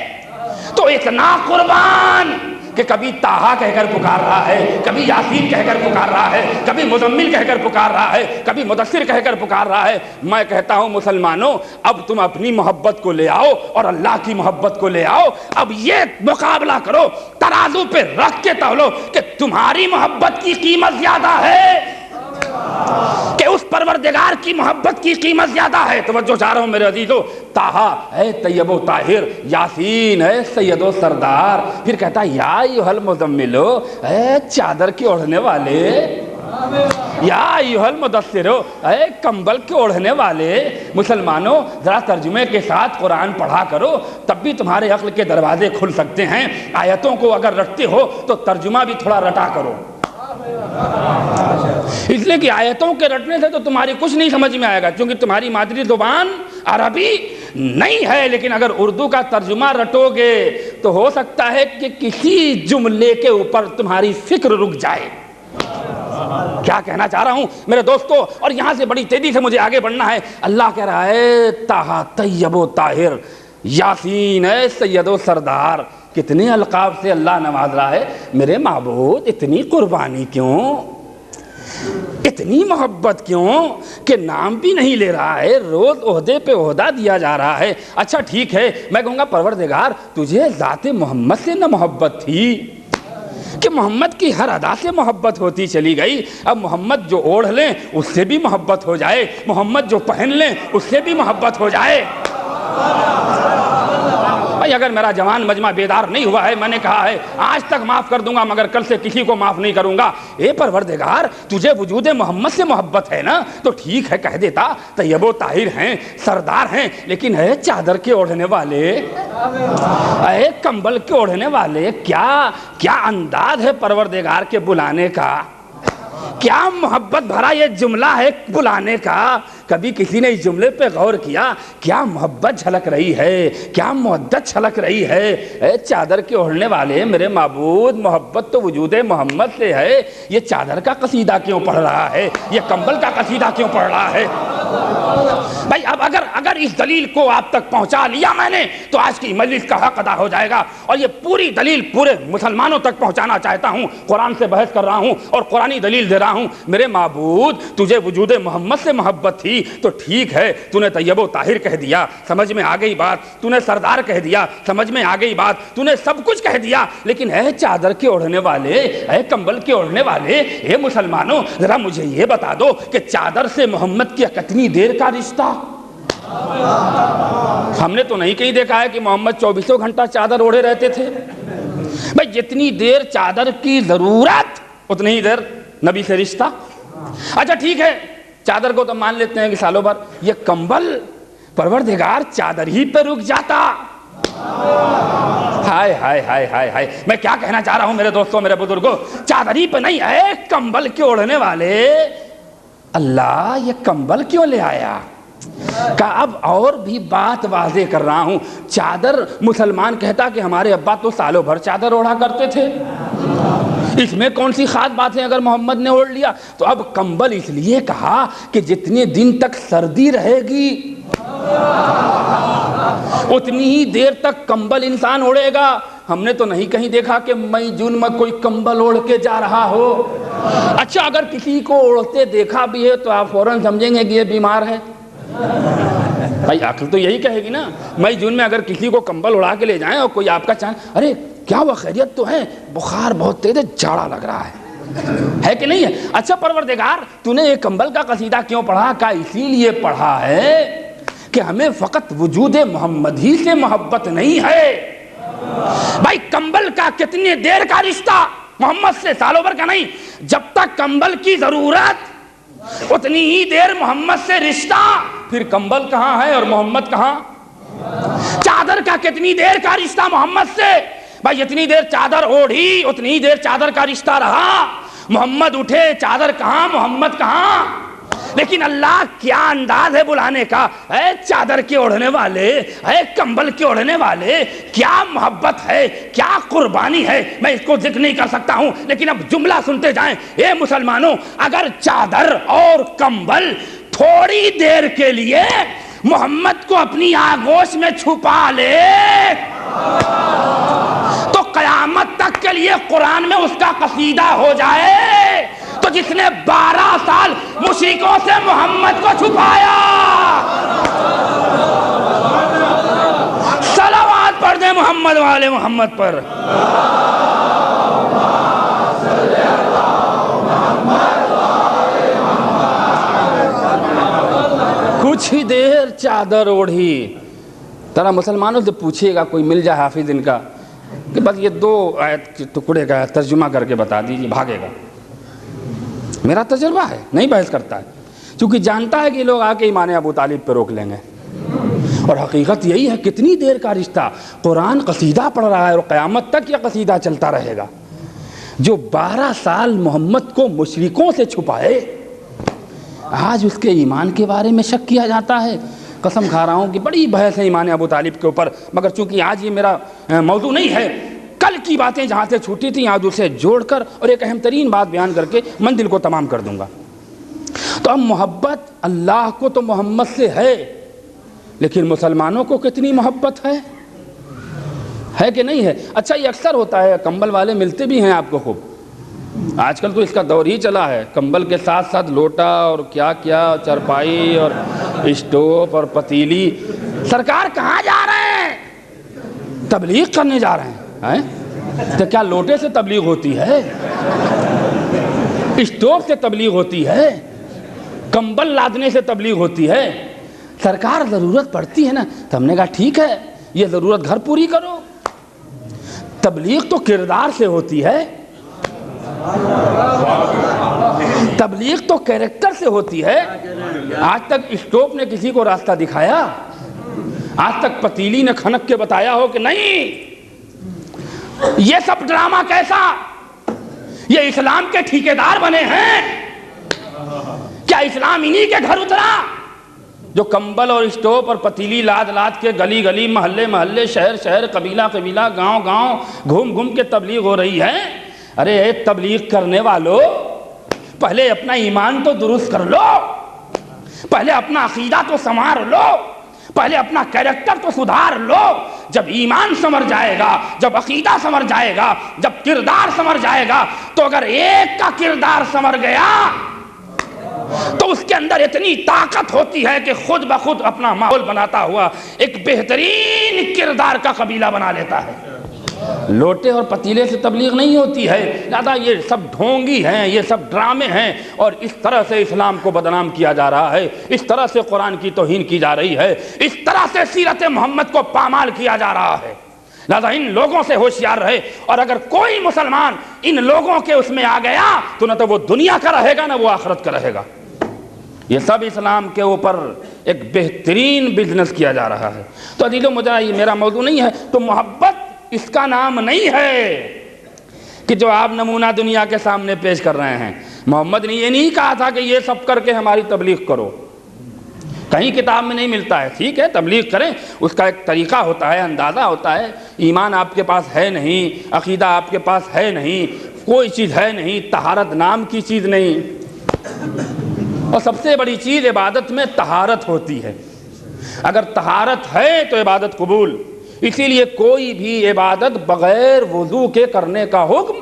تو اتنا قربان کہ کبھی طٰہٰ کہہ کر پکار رہا ہے، کبھی یاسین کہہ کر پکار رہا ہے، کبھی مزمل کہہ کر پکار رہا ہے، کبھی مدثر کہہ کر پکار رہا ہے۔ میں کہتا ہوں مسلمانوں، اب تم اپنی محبت کو لے آؤ اور اللہ کی محبت کو لے آؤ، اب یہ مقابلہ کرو، ترازو پہ رکھ کے تولو کہ تمہاری محبت کی قیمت زیادہ ہے کہ اس پروردگار کی محبت کی قیمت زیادہ ہے۔ توجہ چاہ رہا ہوں میرے عزیزو، طٰہٰ ہے طیب و طاہر، یاسین ہے سید و سردار، پھر کہتا ہے یا ایھا المزمل، اے چادر کے اوڑھنے والے، یا ایھا المدثر، اے کمبل کے اوڑھنے والے۔ مسلمانوں ذرا ترجمے کے ساتھ قرآن پڑھا کرو، تب بھی تمہارے عقل کے دروازے کھل سکتے ہیں۔ آیتوں کو اگر رٹتے ہو تو ترجمہ بھی تھوڑا رٹا کرو، اس لیے کہ آیتوں کے رٹنے سے تو تمہاری کچھ نہیں سمجھ میں آئے گا، کیونکہ تمہاری مادری زبان عربی نہیں ہے۔ لیکن اگر اردو کا ترجمہ رٹو گے تو ہو سکتا ہے کہ کسی جملے کے اوپر تمہاری فکر رک جائے۔ کیا کہنا چاہ رہا ہوں میرے دوستو، اور یہاں سے بڑی تیزی سے مجھے آگے بڑھنا ہے۔ اللہ کہہ رہا ہے طٰہٰ طیب و طاہر، یاسین ہے سید و سردار۔ کتنے القاب سے اللہ نواز رہا ہے۔ میرے معبود اتنی قربانی کیوں، اتنی محبت کیوں کہ نام بھی نہیں لے رہا ہے، روز عہدے پہ عہدہ دیا جا رہا ہے۔ اچھا ٹھیک ہے، میں کہوں گا پروردگار تجھے ذات محمد سے نہ محبت تھی کہ محمد کی ہر ادا سے محبت ہوتی چلی گئی، اب محمد جو اوڑھ لیں اس سے بھی محبت ہو جائے، محمد جو پہن لیں اس سے بھی محبت ہو جائے۔ بھائی اگر میرا جوان مجمع بیدار نہیں ہوا ہے، میں نے کہا ہے آج تک معاف کر دوں گا مگر کل سے کسی کو معاف نہیں کروں گا۔ اے پروردگار تجھے وجود محمد سے محبت ہے نا، تو ٹھیک ہے کہہ دیتا طیب و طاہر ہیں، سردار ہیں، لیکن ہے چادر کے اوڑھنے والے، اے کمبل کے اوڑھنے والے۔ کیا انداز ہے پروردگار کے بلانے کا، کیا محبت بھرا یہ جملہ ہے بلانے کا۔ کبھی کسی نے اس جملے پہ غور کیا؟ کیا محبت جھلک رہی ہے، کیا مودت چھلک رہی ہے۔ اے چادر کے اوڑھنے والے میرے معبود، محبت تو وجود محمد سے ہے، یہ چادر کا قصیدہ کیوں پڑھ رہا ہے، یہ کمبل کا قصیدہ کیوں پڑھ رہا ہے؟ بھائی اب اگر اس دلیل کو آپ تک پہنچا لیا میں نے تو آج کی مجلس کا حق ادا ہو جائے گا، اور یہ پوری دلیل پورے مسلمانوں تک پہنچانا چاہتا ہوں۔ قرآن سے بحث کر رہا ہوں اور قرآنی دلیل دے رہا ہوں۔ میرے معبود تجھے وجود محمد سے محبت تھی تو ٹھیک ہے، تو نے طیب و طاہر کہہ دیا، سمجھ میں آ گئی بات، تو نے سردار کہہ دیا، سمجھ میں آ گئی بات، تو نے سب کچھ کہہ دیا، لیکن اے چادر کے اوڑھنے والے، اے کمبل کے اوڑھنے والے، اے مسلمانوں ذرا مجھے یہ بتا دو کہ چادر سے محمد کی کتنی دیر کا رشتہ؟ ہم نے تو نہیں کہیں دیکھا ہے کہ محمد 24 گھنٹہ چادر اوڑھے رہتے تھے۔ بھائی جتنی دیر چادر کی ضرورت اتنی ہی دیر نبی سے رشتہ۔ اچھا ٹھیک ہے، چادر کو تو مان لیتے ہیں کہ سالوں بھر، یہ کمبل پروردگار چادر ہی پہ رک جاتا۔ ہائے ہائے ہائے ہائے ہائے، میں کیا کہنا چاہ رہا ہوں میرے دوستوں، میرے بزرگوں، چادر ہی پہ نہیں، اے کمبل کے اوڑھنے والے، اللہ یہ کمبل کیوں لے آیا؟ کہ اب اور بھی بات واضح کر رہا ہوں۔ چادر، مسلمان کہتا کہ ہمارے ابا تو سالوں بھر چادر اوڑھا کرتے تھے، اس میں کون سی خاص بات ہے اگر محمد نے اوڑھ لیا؟ تو اب کمبل اس لیے کہا کہ جتنے دن تک سردی رہے گی اتنی ہی دیر تک کمبل انسان اوڑھے گا۔ ہم نے تو نہیں کہیں دیکھا کہ مئی جون میں کوئی کمبل اوڑھ کے جا رہا ہو۔ اچھا اگر کسی کو اوڑھتے دیکھا بھی ہے تو آپ فوراً سمجھیں گے کہ یہ بیمار ہے۔ بھائی عقل تو یہی کہے گی نا، مئی جون میں اگر کسی کو کمبل اڑا کے لے جائیں اور کوئی آپ کا چاند، ارے کیا وہ خیریت تو ہے، بخار بہت تیز ہے، جاڑا لگ رہا ہے کہ نہیں ہے؟ اچھا پروردگار تو نے یہ کمبل کا قصیدہ کیوں پڑھا؟ کا اسی لیے پڑھا ہے کہ ہمیں فقط وجود محمد ہی سے محبت نہیں ہے۔ بھائی کمبل کا کتنی دیر کا رشتہ؟ محمد سے سالوں بھر کا نہیں، جب تک کمبل کی ضرورت اتنی ہی دیر محمد سے رشتہ۔ پھر کمبل کہاں ہے اور محمد کہاں؟ چادر کا کتنی دیر کا رشتہ محمد سے؟ بھائی جتنی دیر چادر اوڑھی اتنی دیر چادر کا رشتہ رہا۔ محمد اٹھے، چادر کہاں، محمد کہاں؟ لیکن اللہ کیا انداز ہے بلانے کا، اے چادر کے اوڑھنے والے، اے کمبل کے اوڑھنے والے، کیا محبت ہے، کیا قربانی ہے، میں اس کو ذکر نہیں کر سکتا ہوں، لیکن اب جملہ سنتے جائیں۔ اے مسلمانوں، اگر چادر اور کمبل تھوڑی دیر کے لیے محمد کو اپنی آغوش میں چھپا لے تو قیامت تک کے لیے قرآن میں اس کا قصیدہ ہو جائے، تو جس نے 12 سال مشرکوں سے محمد کو چھپایا، صلوات پڑھ دیں محمد والے محمد پر۔ کچھ ہی دیر چادر اوڑھی، ترا مسلمانوں سے پوچھئے گا کوئی مل جائے حافظ ان کا کہ بس یہ 2 آیت کے ٹکڑے کا ترجمہ کر کے بتا دیجیے، بھاگے گا۔ میرا تجربہ ہے، نہیں بحث کرتا ہے، کیونکہ جانتا ہے کہ لوگ آ کے ایمان ابو طالب پہ روک لیں گے، اور حقیقت یہی ہے۔ کتنی دیر کا رشتہ، قرآن قصیدہ پڑھ رہا ہے اور قیامت تک یہ قصیدہ چلتا رہے گا۔ جو 12 سال محمد کو مشرکوں سے چھپائے، آج اس کے ایمان کے بارے میں شک کیا جاتا ہے۔ قسم کھا رہا ہوں کہ بڑی بحث ہے ایمان ابو طالب کے اوپر، مگر چونکہ آج یہ میرا موضوع نہیں ہے، کل کی باتیں جہاں سے چھوٹی تھیں آج اسے جوڑ کر اور ایک اہم ترین بات بیان کر کے منزل کو تمام کر دوں گا۔ تو اب محبت اللہ کو تو محمد سے ہے، لیکن مسلمانوں کو کتنی محبت ہے کہ نہیں ہے؟ اچھا، یہ اکثر ہوتا ہے، کمبل والے ملتے بھی ہیں آپ کو خوب، آج کل تو اس کا دور ہی چلا ہے، کمبل کے ساتھ ساتھ لوٹا اور کیا کیا، چرپائی اور اسٹوپ اور پتیلی۔ سرکار کہاں جا رہے ہیں؟ تبلیغ کرنے جا رہے ہیں۔ تو کیا لوٹے سے تبلیغ ہوتی ہے؟ اسٹوپ سے تبلیغ ہوتی ہے؟ کمبل لادنے سے تبلیغ ہوتی ہے؟ سرکار ضرورت پڑتی ہے نا، تو ہم نے کہا ٹھیک ہے، یہ ضرورت گھر پوری کرو۔ تبلیغ تو کردار سے ہوتی ہے، تبلیغ تو کیریکٹر سے ہوتی ہے۔ آج تک اسٹوپ نے کسی کو راستہ دکھایا؟ آج تک پتیلی نے کھنک کے بتایا ہو کہ نہیں؟ یہ سب ڈرامہ کیسا؟ یہ اسلام کے ٹھیکیدار بنے ہیں کیا؟ اسلام انہی کے گھر اترا جو کمبل اور اسٹوپ اور پتیلی لاد لاد کے گلی گلی، محلے محلے، شہر شہر، قبیلہ قبیلہ، گاؤں گاؤں گھوم گھوم کے تبلیغ ہو رہی ہے۔ ارے تبلیغ کرنے والو، پہلے اپنا ایمان تو درست کر لو، پہلے اپنا عقیدہ تو سنوار لو، پہلے اپنا کیریکٹر تو سدھار لو۔ جب ایمان سنور جائے گا، جب عقیدہ سنور جائے گا، جب کردار سنور جائے گا، تو اگر ایک کا کردار سنور گیا تو اس کے اندر اتنی طاقت ہوتی ہے کہ خود بخود اپنا ماحول بناتا ہوا ایک بہترین کردار کا قبیلہ بنا لیتا ہے۔ لوٹے اور پتیلے سے تبلیغ نہیں ہوتی ہے، لہذا یہ سب ڈھونگی ہیں، یہ سب ڈرامے ہیں، اور اس طرح سے اسلام کو بدنام کیا جا رہا ہے، اس طرح سے قرآن کی توہین کی جا رہی ہے، اس طرح سے سیرت محمد کو پامال کیا جا رہا ہے۔ لہذا ان لوگوں سے ہوشیار رہے، اور اگر کوئی مسلمان ان لوگوں کے اس میں آ گیا تو نہ تو وہ دنیا کا رہے گا نہ وہ آخرت کا رہے گا۔ یہ سب اسلام کے اوپر ایک بہترین بزنس کیا جا رہا ہے۔ تو عزیزو مجھے یہ میرا موضوع نہیں ہے، تو محبت اس کا نام نہیں ہے کہ جو آپ نمونہ دنیا کے سامنے پیش کر رہے ہیں۔ محمد نے یہ نہیں کہا تھا کہ یہ سب کر کے ہماری تبلیغ کرو، کہیں کتاب میں نہیں ملتا ہے۔ ٹھیک ہے، تبلیغ کریں، اس کا ایک طریقہ ہوتا ہے، اندازہ ہوتا ہے۔ ایمان آپ کے پاس ہے نہیں، عقیدہ آپ کے پاس ہے نہیں، کوئی چیز ہے نہیں، طہارت نام کی چیز نہیں، اور سب سے بڑی چیز عبادت میں طہارت ہوتی ہے۔ اگر طہارت ہے تو عبادت قبول۔ اسی لیے کوئی بھی عبادت بغیر وضو کے کرنے کا حکم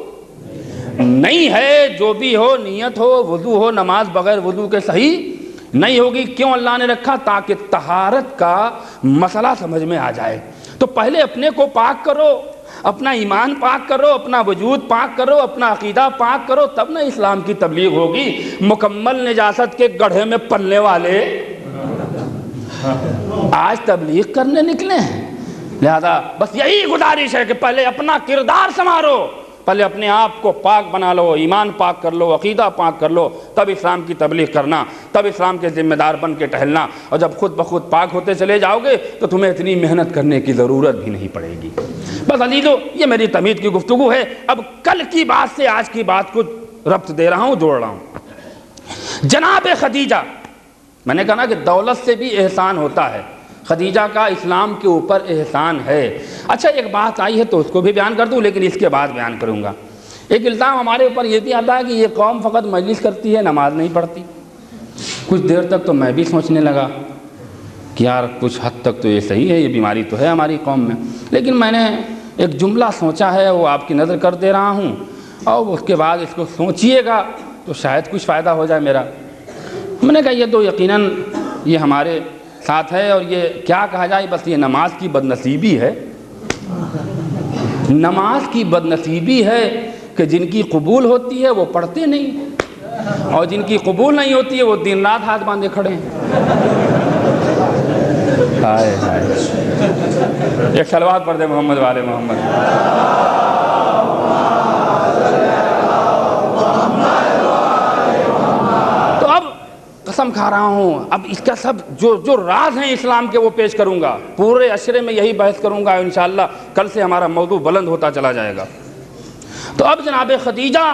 نہیں ہے۔ جو بھی ہو، نیت ہو، وضو ہو، نماز بغیر وضو کے صحیح نہیں ہوگی۔ کیوں اللہ نے رکھا؟ تاکہ طہارت کا مسئلہ سمجھ میں آ جائے۔ تو پہلے اپنے کو پاک کرو، اپنا ایمان پاک کرو، اپنا وجود پاک کرو، اپنا عقیدہ پاک کرو، تب نہ اسلام کی تبلیغ ہوگی۔ مکمل نجاست کے گڑھے میں پلنے والے آج تبلیغ کرنے نکلے ہیں۔ لہذا بس یہی گزارش ہے کہ پہلے اپنا کردار سنوارو، پہلے اپنے آپ کو پاک بنا لو، ایمان پاک کر لو، عقیدہ پاک کر لو، تب اسلام کی تبلیغ کرنا، تب اسلام کے ذمہ دار بن کے ٹہلنا۔ اور جب خود بخود پاک ہوتے چلے جاؤ گے تو تمہیں اتنی محنت کرنے کی ضرورت بھی نہیں پڑے گی۔ بس عزیزو، یہ میری تمہید کی گفتگو ہے۔ اب کل کی بات سے آج کی بات کو ربط دے رہا ہوں، جوڑ رہا ہوں۔ جناب خدیجہ میں نے کہا نا کہ دولت سے بھی احسان ہوتا ہے، خدیجہ کا اسلام کے اوپر احسان ہے۔ اچھا ایک بات آئی ہے تو اس کو بھی بیان کر دوں، لیکن اس کے بعد بیان کروں گا۔ ایک الزام ہمارے اوپر یہ بھی آتا ہے کہ یہ قوم فقط مجلس کرتی ہے، نماز نہیں پڑھتی۔ کچھ دیر تک تو میں بھی سوچنے لگا کہ یار کچھ حد تک تو یہ صحیح ہے، یہ بیماری تو ہے ہماری قوم میں، لیکن میں نے ایک جملہ سوچا ہے، وہ آپ کی نظر کر دے رہا ہوں، اور اس کے بعد اس کو سوچئے گا تو شاید کچھ فائدہ ہو جائے میرا۔ میں نے کہا یہ تو یقیناً یہ ہمارے ساتھ ہے، اور یہ کیا کہا جائے، بس یہ نماز کی بدنصیبی ہے، نماز کی بدنصیبی ہے کہ جن کی قبول ہوتی ہے وہ پڑھتے نہیں، اور جن کی قبول نہیں ہوتی ہے وہ دن رات ہاتھ باندھے کھڑے ہیں۔ ہائے ہائے، ایک صلوات پڑھ دے محمد والے محمد۔ تو اب قسم کھا رہا ہوں، اب اس کا سب جو راز ہیں اسلام کے وہ پیش کروں گا، پورے عشرے میں یہی بحث کروں گا انشاءاللہ۔ کل سے ہمارا موضوع بلند ہوتا چلا جائے گا۔ تو اب جناب خدیجہ،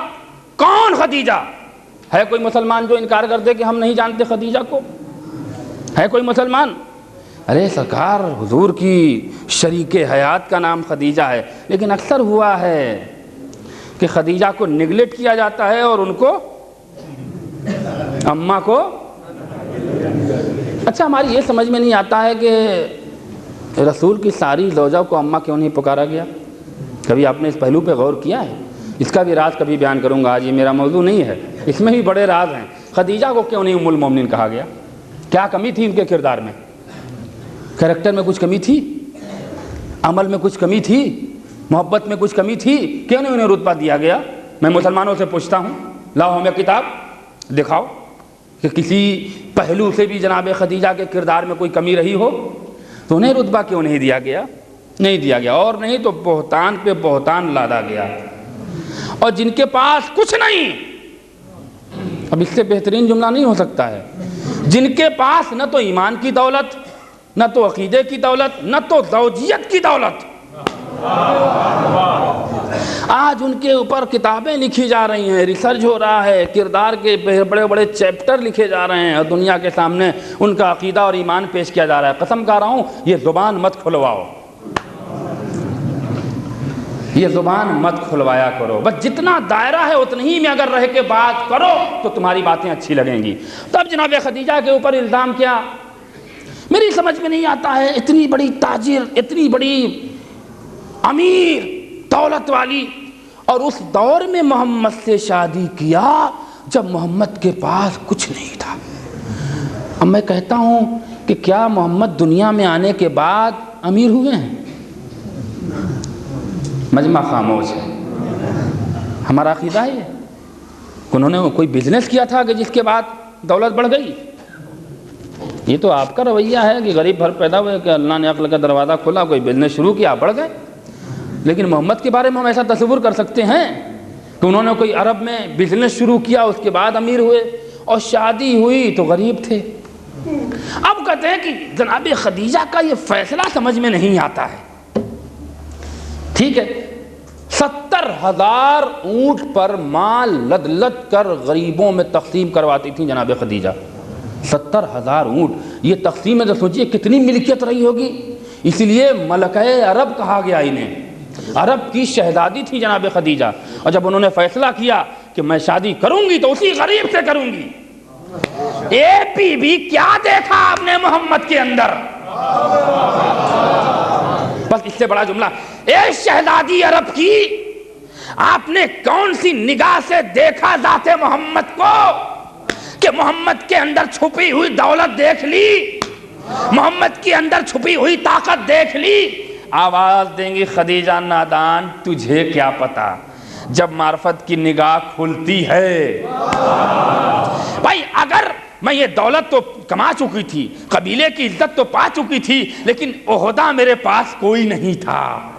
کون خدیجہ؟ ہے کوئی مسلمان جو انکار کر دے کہ ہم نہیں جانتے خدیجہ کو؟ ہے کوئی مسلمان؟ ارے سرکار حضور کی شریک حیات کا نام خدیجہ ہے، لیکن اکثر ہوا ہے کہ خدیجہ کو نگلیکٹ کیا جاتا ہے اور ان کو اماں کو۔ اچھا ہماری یہ سمجھ میں نہیں آتا ہے کہ رسول کی ساری زوجہ کو اماں کیوں نہیں پکارا گیا؟ کبھی آپ نے اس پہلو پہ غور کیا ہے؟ اس کا بھی راز کبھی بیان کروں گا، آج یہ میرا موضوع نہیں ہے، اس میں بھی بڑے راز ہیں۔ خدیجہ کو کیوں نہیں ام المومنین کہا گیا؟ کیا کمی تھی ان کے کردار میں؟ کریکٹر میں کچھ کمی تھی؟ عمل میں کچھ کمی تھی؟ محبت میں کچھ کمی تھی؟ کیوں نہیں انہیں رتبہ دیا گیا؟ میں مسلمانوں سے پوچھتا ہوں، لاؤ ہمیں کتاب دکھاؤ کہ کسی پہلو سے بھی جناب خدیجہ کے کردار میں کوئی کمی رہی ہو، تو انہیں رتبہ کیوں نہیں دیا گیا؟ نہیں دیا گیا، اور نہیں تو بہتان پہ بہتان لادا گیا۔ اور جن کے پاس کچھ نہیں، اب اس سے بہترین جملہ نہیں ہو سکتا ہے، جن کے پاس نہ تو ایمان کی دولت، نہ تو عقیدے کی دولت، نہ تو زوجیت کی دولت، آج ان کے اوپر کتابیں لکھی جا رہی ہیں، ریسرچ ہو رہا ہے، کردار کے بڑے بڑے چیپٹر لکھے جا رہے ہیں، اور دنیا کے سامنے ان کا عقیدہ اور ایمان پیش کیا جا رہا ہے۔ قسم کھا رہا ہوں یہ زبان مت کھلواؤ، یہ زبان مت کھلوایا کرو، بس جتنا دائرہ ہے اتنی ہی میں اگر رہ کے بات کرو تو تمہاری باتیں اچھی لگیں گی۔ تب جناب خدیجہ کے اوپر الزام کیا؟ میری سمجھ میں نہیں آتا ہے، اتنی بڑی تاجر، اتنی بڑی امیر دولت والی، اور اس دور میں محمد سے شادی کیا جب محمد کے پاس کچھ نہیں تھا۔ اب میں کہتا ہوں کہ کیا محمد دنیا میں آنے کے بعد امیر ہوئے ہیں؟ مجمع خاموش ہے۔ ہمارا عقیدہ ہے کہ انہوں نے کوئی بزنس کیا تھا کہ جس کے بعد دولت بڑھ گئی؟ یہ تو آپ کا رویہ ہے کہ غریب گھر پیدا ہوئے کہ اللہ نے عقل کا دروازہ کھولا، کوئی بزنس شروع کیا، بڑھ گئے۔ لیکن محمد کے بارے میں ہم ایسا تصور کر سکتے ہیں کہ انہوں نے کوئی عرب میں بزنس شروع کیا، اس کے بعد امیر ہوئے، اور شادی ہوئی تو غریب تھے۔ اب کہتے ہیں کہ جناب خدیجہ کا یہ فیصلہ سمجھ میں نہیں آتا ہے۔ ٹھیک ہے، 70,000 اونٹ پر مال لد لد کر غریبوں میں تقسیم کرواتی تھیں جناب خدیجہ۔ 70,000 اونٹ، یہ تقسیم ہے تو سوچئے کتنی ملکیت رہی ہوگی۔ اس لیے ملکہ عرب کہا گیا انہیں، عرب کی شہزادی تھی جناب خدیجہ۔ اور جب انہوں نے فیصلہ کیا کہ میں شادی کروں گی تو اسی غریب سے کروں گی، اے بی بی کیا دیکھا آپ نے محمد کے اندر؟ بس اس سے بڑا جملہ، اے شہزادی عرب کی، آپ نے کون سی نگاہ سے دیکھا ذات محمد کو کہ محمد کے اندر چھپی ہوئی دولت دیکھ لی، محمد کے اندر چھپی ہوئی طاقت دیکھ لی؟ آواز دیں گی خدیجہ نادان تجھے کیا پتا، جب معرفت کی نگاہ کھلتی ہے۔ بھائی اگر میں یہ دولت تو کما چکی تھی، قبیلے کی عزت تو پا چکی تھی، لیکن عہدہ میرے پاس کوئی نہیں تھا،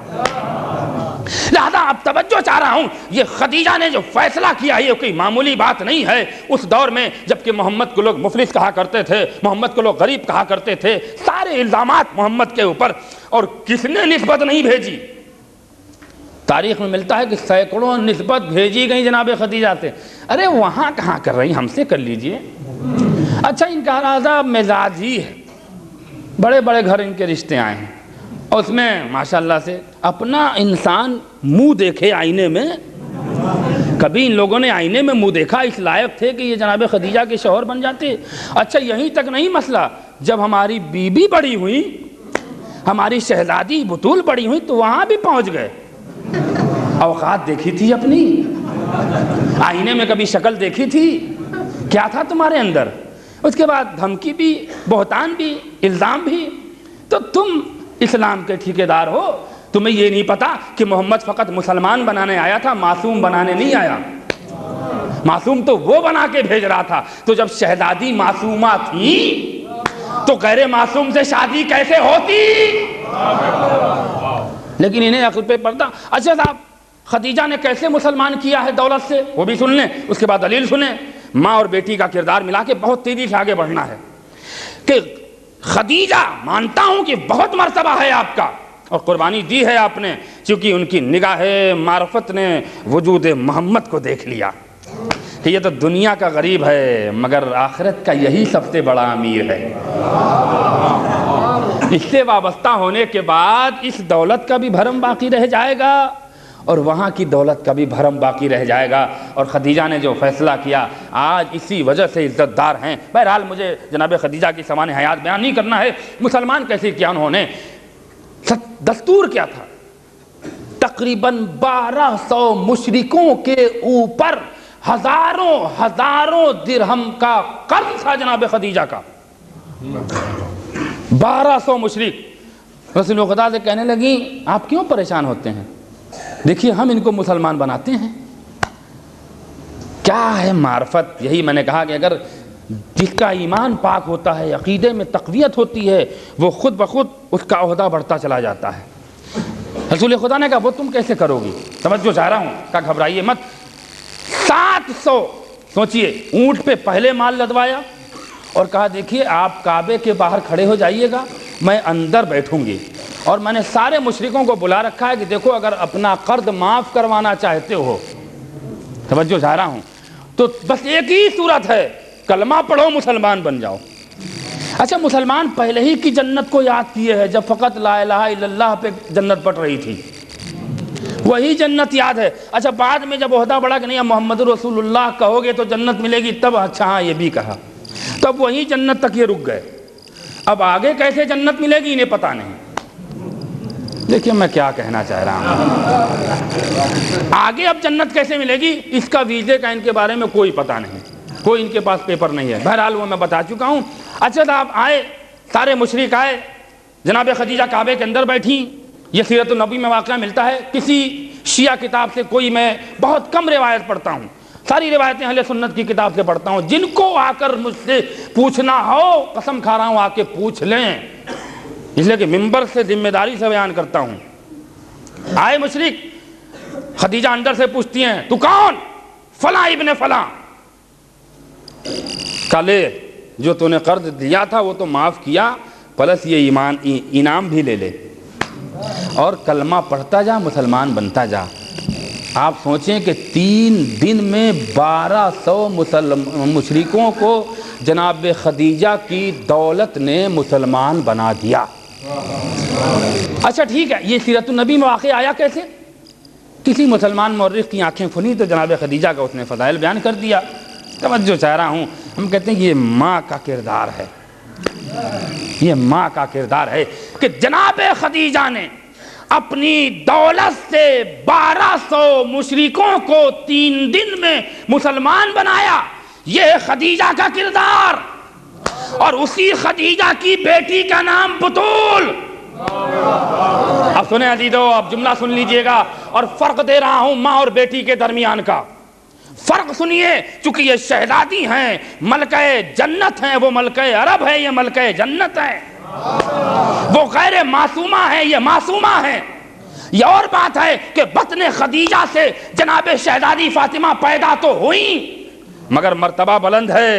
لہذا اب توجہ چاہ رہا ہوں، یہ خدیجہ نے جو فیصلہ کیا یہ کوئی معمولی بات نہیں ہے۔ اس دور میں جبکہ محمد کو لوگ مفلس کہا کرتے تھے، محمد کو لوگ غریب کہا کرتے تھے، سارے الزامات محمد کے اوپر، اور کس نے نسبت نہیں بھیجی؟ تاریخ میں ملتا ہے کہ سینکڑوں نسبت بھیجی گئی جناب خدیجہ سے۔ ارے وہاں کہاں کر رہی، ہم سے کر لیجئے۔ اچھا ان کا راضہ مزاجی ہے، بڑے بڑے گھر ان کے رشتے آئے ہیں، اور اس میں ماشاءاللہ سے اپنا انسان منہ دیکھے آئینے میں، کبھی ان لوگوں نے آئینے میں منہ دیکھا اس لائق تھے کہ یہ جناب خدیجہ کے شوہر بن جاتے؟ اچھا یہیں تک نہیں مسئلہ، جب ہماری بیوی بڑی ہوئی، ہماری شہزادی بطول بڑی ہوئی، تو وہاں بھی پہنچ گئے۔ اوقات دیکھی تھی اپنی؟ آئینے میں کبھی شکل دیکھی تھی؟ کیا تھا تمہارے اندر؟ اس کے بعد دھمکی بھی، بہتان بھی، الزام بھی۔ تو تم اسلام کے ٹھیکیدار ہو، تمہیں یہ نہیں پتا کہ محمد فقط مسلمان بنانے آیا تھا، معصوم بنانے نہیں آیا۔ معصوم تو وہ بنا کے بھیج رہا تھا۔ تو جب شہزادی معصومہ تھی تو غیر معصوم سے شادی کیسے ہوتی؟ لیکن انہیں عقل پہ پردہ۔ اچھا صاحب، خدیجہ نے کیسے مسلمان کیا ہے دولت سے، وہ بھی سن لیں، اس کے بعد دلیل سنیں۔ ماں اور بیٹی کا کردار ملا کے بہت تیزی سے آگے بڑھنا ہے کہ خدیجہ مانتا ہوں کہ بہت مرتبہ ہے آپ کا، اور قربانی دی ہے آپ نے، چونکہ ان کی نگاہ معرفت نے وجود محمد کو دیکھ لیا کہ یہ تو دنیا کا غریب ہے مگر آخرت کا یہی سب سے بڑا امیر ہے۔ اس سے وابستہ ہونے کے بعد اس دولت کا بھی بھرم باقی رہ جائے گا اور وہاں کی دولت کا بھی بھرم باقی رہ جائے گا۔ اور خدیجہ نے جو فیصلہ کیا آج اسی وجہ سے عزت دار ہیں۔ بہرحال مجھے جناب خدیجہ کی سوانح حیات بیان نہیں کرنا ہے، مسلمان کیسے کیا انہوں نے، دستور کیا تھا۔ تقریباً 1200 مشرکوں کے اوپر ہزاروں درہم کا قرض تھا جناب خدیجہ کا۔ 1200 مشرک رسول خدا سے کہنے لگی آپ کیوں پریشان ہوتے ہیں، دیکھیے ہم ان کو مسلمان بناتے ہیں۔ کیا ہے معرفت؟ یہی میں نے کہا کہ اگر جس کا ایمان پاک ہوتا ہے، عقیدے میں تقویت ہوتی ہے، وہ خود بخود اس کا عہدہ بڑھتا چلا جاتا ہے۔ رسول خدا نے کہا وہ تم کیسے کرو گی؟ توجہ چاہ رہا ہوں، کہا گھبرائیے مت۔ 700 سوچئے اونٹ پہ پہلے مال لدوایا اور کہا دیکھیے آپ کعبے کے باہر کھڑے ہو جائیے گا، میں اندر بیٹھوں گی، اور میں نے سارے مشرکوں کو بلا رکھا ہے کہ دیکھو اگر اپنا قرض معاف کروانا چاہتے ہو، توجہ چاہ رہا ہوں، تو بس ایک ہی صورت ہے، کلمہ پڑھو مسلمان بن جاؤ۔ اچھا مسلمان پہلے ہی کی جنت کو یاد کیے ہے جب فقط لا الہ الا اللہ پہ جنت پڑ رہی تھی، وہی جنت یاد ہے۔ اچھا بعد میں جب عہدہ بڑھا کہ نہیں محمد رسول اللہ کہو گے تو جنت ملے گی، تب اچھا ہاں یہ بھی کہا، تب وہی جنت تک یہ رک گئے۔ اب آگے کیسے جنت ملے گی انہیں پتہ نہیں۔ دیکھیے میں کیا کہنا چاہ رہا ہوں، آگے اب جنت کیسے ملے گی اس کا ویزے کا ان کے بارے میں کوئی پتہ نہیں، کوئی ان کے پاس پیپر نہیں ہے۔ بہرحال وہ میں بتا چکا ہوں۔ اچھا صاحب آئے، سارے مشرک آئے، جناب خدیجہ کعبے کے اندر بیٹھی۔ یہ سیرت النبی میں واقعہ ملتا ہے، کسی شیعہ کتاب سے کوئی، میں بہت کم روایت پڑھتا ہوں، ساری روایتیں اہل سنت کی کتاب سے پڑھتا ہوں، جن کو آ کر مجھ سے پوچھنا ہو قسم کھا رہا ہوں آ کے پوچھ لیں، اس لیے کہ ممبر سے ذمہ داری سے بیان کرتا ہوں۔ آئے مشرک، خدیجہ اندر سے پوچھتی ہیں تو کون؟ فلاں ابن فلاں۔ کہا لے جو تو نے قرض دیا تھا وہ تو معاف کیا، پلس یہ انعام بھی لے لے اور کلمہ پڑھتا جا، مسلمان بنتا جا۔ آپ سوچیں کہ 3 دن میں 1200 مشرکوں کو جناب خدیجہ کی دولت نے مسلمان بنا دیا۔ اچھا ٹھیک ہے، یہ سیرت النبی میں واقع آیا کیسے؟ کسی مسلمان مورخ کی آنکھیں کھلی تو جناب خدیجہ کا اس نے فضائل بیان کر دیا۔ توجہ چاہ رہا ہوں، ہم کہتے ہیں کہ یہ ماں کا کردار ہے، یہ ماں کا کردار ہے کہ جناب خدیجہ نے اپنی دولت سے 1200 مشرکوں کو 3 دن میں مسلمان بنایا۔ یہ خدیجہ کا کردار، اور اسی خدیجہ کی بیٹی کا نام بطول۔ اب سنیں عزیزو، اب جملہ سن لیجئے گا اور فرق دے رہا ہوں ماں اور بیٹی کے درمیان کا۔ فرق سنیے، چونکہ یہ شہزادی ہیں، ملکہ جنت ہیں، وہ ملکہ عرب ہے، یہ ملکہ جنت ہے۔ وہ غیر معصومہ ہیں، یہ معصومہ ہیں۔ یہ اور بات ہے کہ بطن خدیجہ سے جناب شہزادی فاطمہ پیدا تو ہوئیں، مگر مرتبہ بلند ہے،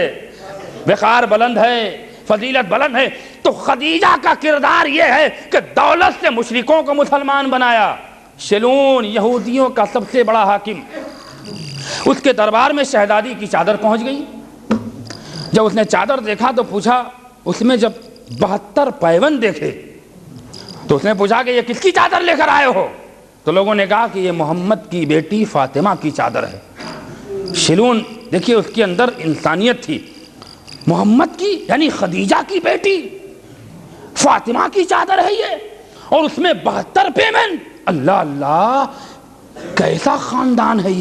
وقار بلند ہے، فضیلت بلند ہے۔ تو خدیجہ کا کردار یہ ہے کہ دولت سے مشرکوں کو مسلمان بنایا۔ شلون یہودیوں کا سب سے بڑا حاکم، اس کے دربار میں شہزادی کی چادر پہنچ گئی۔ جب اس نے چادر دیکھا تو پوچھا، اس میں جب 72 پیوند دیکھے تو اس نے پوچھا کہ یہ کس کی چادر لے کر آئے ہو؟ تو لوگوں نے کہا کہ یہ محمد کی بیٹی فاطمہ کی چادر ہے۔ شیلون دیکھیے اس کے اندر انسانیت تھی، محمد کی یعنی خدیجہ کی بیٹی فاطمہ کی چادر ہے یہ، اور اس میں 72 پیوند۔ اللہ اللہ، کیسا خاندان ہے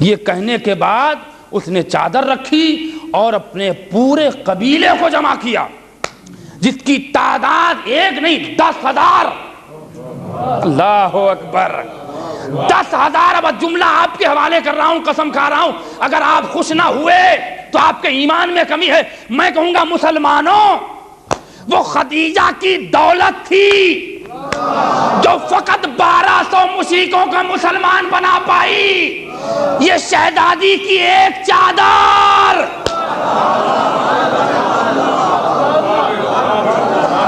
یہ کہنے کے بعد اس نے چادر رکھی اور اپنے پورے قبیلے کو جمع کیا، جس کی تعداد 1 نہیں 10,000۔ اللہ اکبر، 10,000۔ اب جملہ آپ کے حوالے کر رہا ہوں، قسم کھا رہا ہوں، اگر آپ خوش نہ ہوئے تو آپ کے ایمان میں کمی ہے۔ میں کہوں گا مسلمانوں، وہ خدیجہ کی دولت تھی جو فقط 1200 مشرکوں کا مسلمان بنا پائی، یہ شہزادی کی ایک چادر۔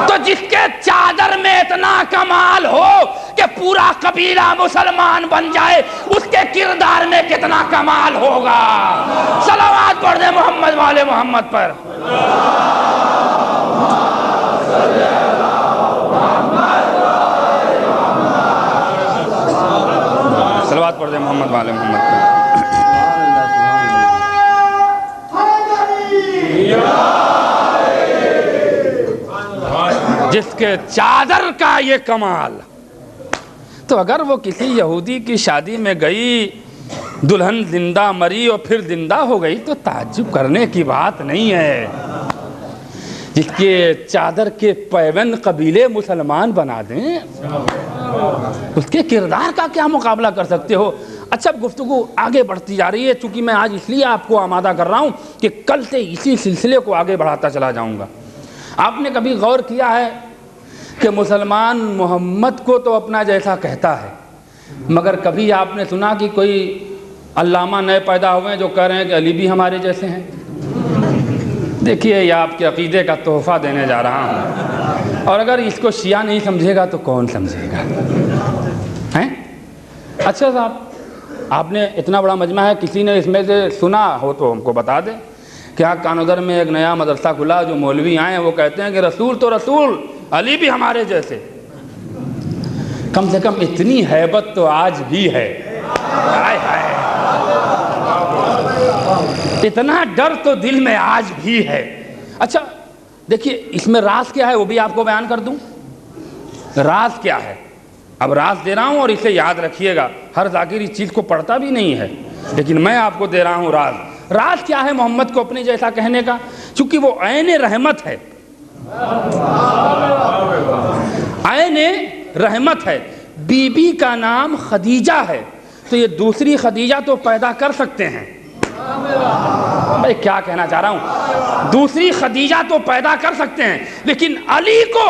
تو جس کے چادر میں اتنا کمال ہو کہ پورا قبیلہ مسلمان بن جائے، اس کے کردار میں کتنا کمال ہوگا۔ صلوات پڑھ دیں محمد والے محمد پر۔ صلوات پڑھ دیں محمد والے محمد پر۔ جس کے چادر کا یہ کمال، تو اگر وہ کسی یہودی کی شادی میں گئی، دلہن زندہ مری اور پھر زندہ ہو گئی، تو تعجب کرنے کی بات نہیں ہے۔ جس کے چادر کے پیوند قبیلے مسلمان بنا دیں، اس کے کردار کا کیا مقابلہ کر سکتے ہو؟ اچھا، گفتگو آگے بڑھتی جا رہی ہے، چونکہ میں آج اس لیے آپ کو آمادہ کر رہا ہوں کہ کل سے اسی سلسلے کو آگے بڑھاتا چلا جاؤں گا۔ آپ نے کبھی غور کیا ہے کہ مسلمان محمد کو تو اپنا جیسا کہتا ہے، مگر کبھی آپ نے سنا کہ کوئی علامہ نئے پیدا ہوئے ہیں جو کہہ رہے ہیں کہ علی بھی ہمارے جیسے ہیں؟ دیکھیے، یہ آپ کے عقیدے کا تحفہ دینے جا رہا ہوں، اور اگر اس کو شیعہ نہیں سمجھے گا تو کون سمجھے گا؟ ہیں؟ اچھا صاحب، آپ نے اتنا بڑا مجمع ہے، کسی نے اس میں سے سنا ہو تو ہم کو بتا دیں۔ کیا کانودر میں ایک نیا مدرسہ کھلا، جو مولوی آئے ہیں وہ کہتے ہیں کہ رسول تو رسول، علی بھی ہمارے جیسے۔ کم سے کم اتنی ہیبت تو آج بھی ہے، اتنا ڈر تو دل میں آج بھی ہے۔ اچھا دیکھیے، اس میں راز کیا ہے وہ بھی آپ کو بیان کر دوں۔ راز کیا ہے؟ اب راز دے رہا ہوں اور اسے یاد رکھیے گا، ہر ذاکر اس چیز کو پڑھتا بھی نہیں ہے، لیکن میں آپ کو دے رہا ہوں راز۔ راز کیا ہے محمد کو اپنے جیسا کہنے کا؟ چونکہ وہ عین رحمت ہے، عین رحمت ہے۔ بی بی کا نام خدیجہ ہے، تو یہ دوسری خدیجہ تو پیدا کر سکتے ہیں۔ میں کیا کہنا چاہ رہا ہوں، دوسری خدیجہ تو پیدا کر سکتے ہیں، لیکن علی کو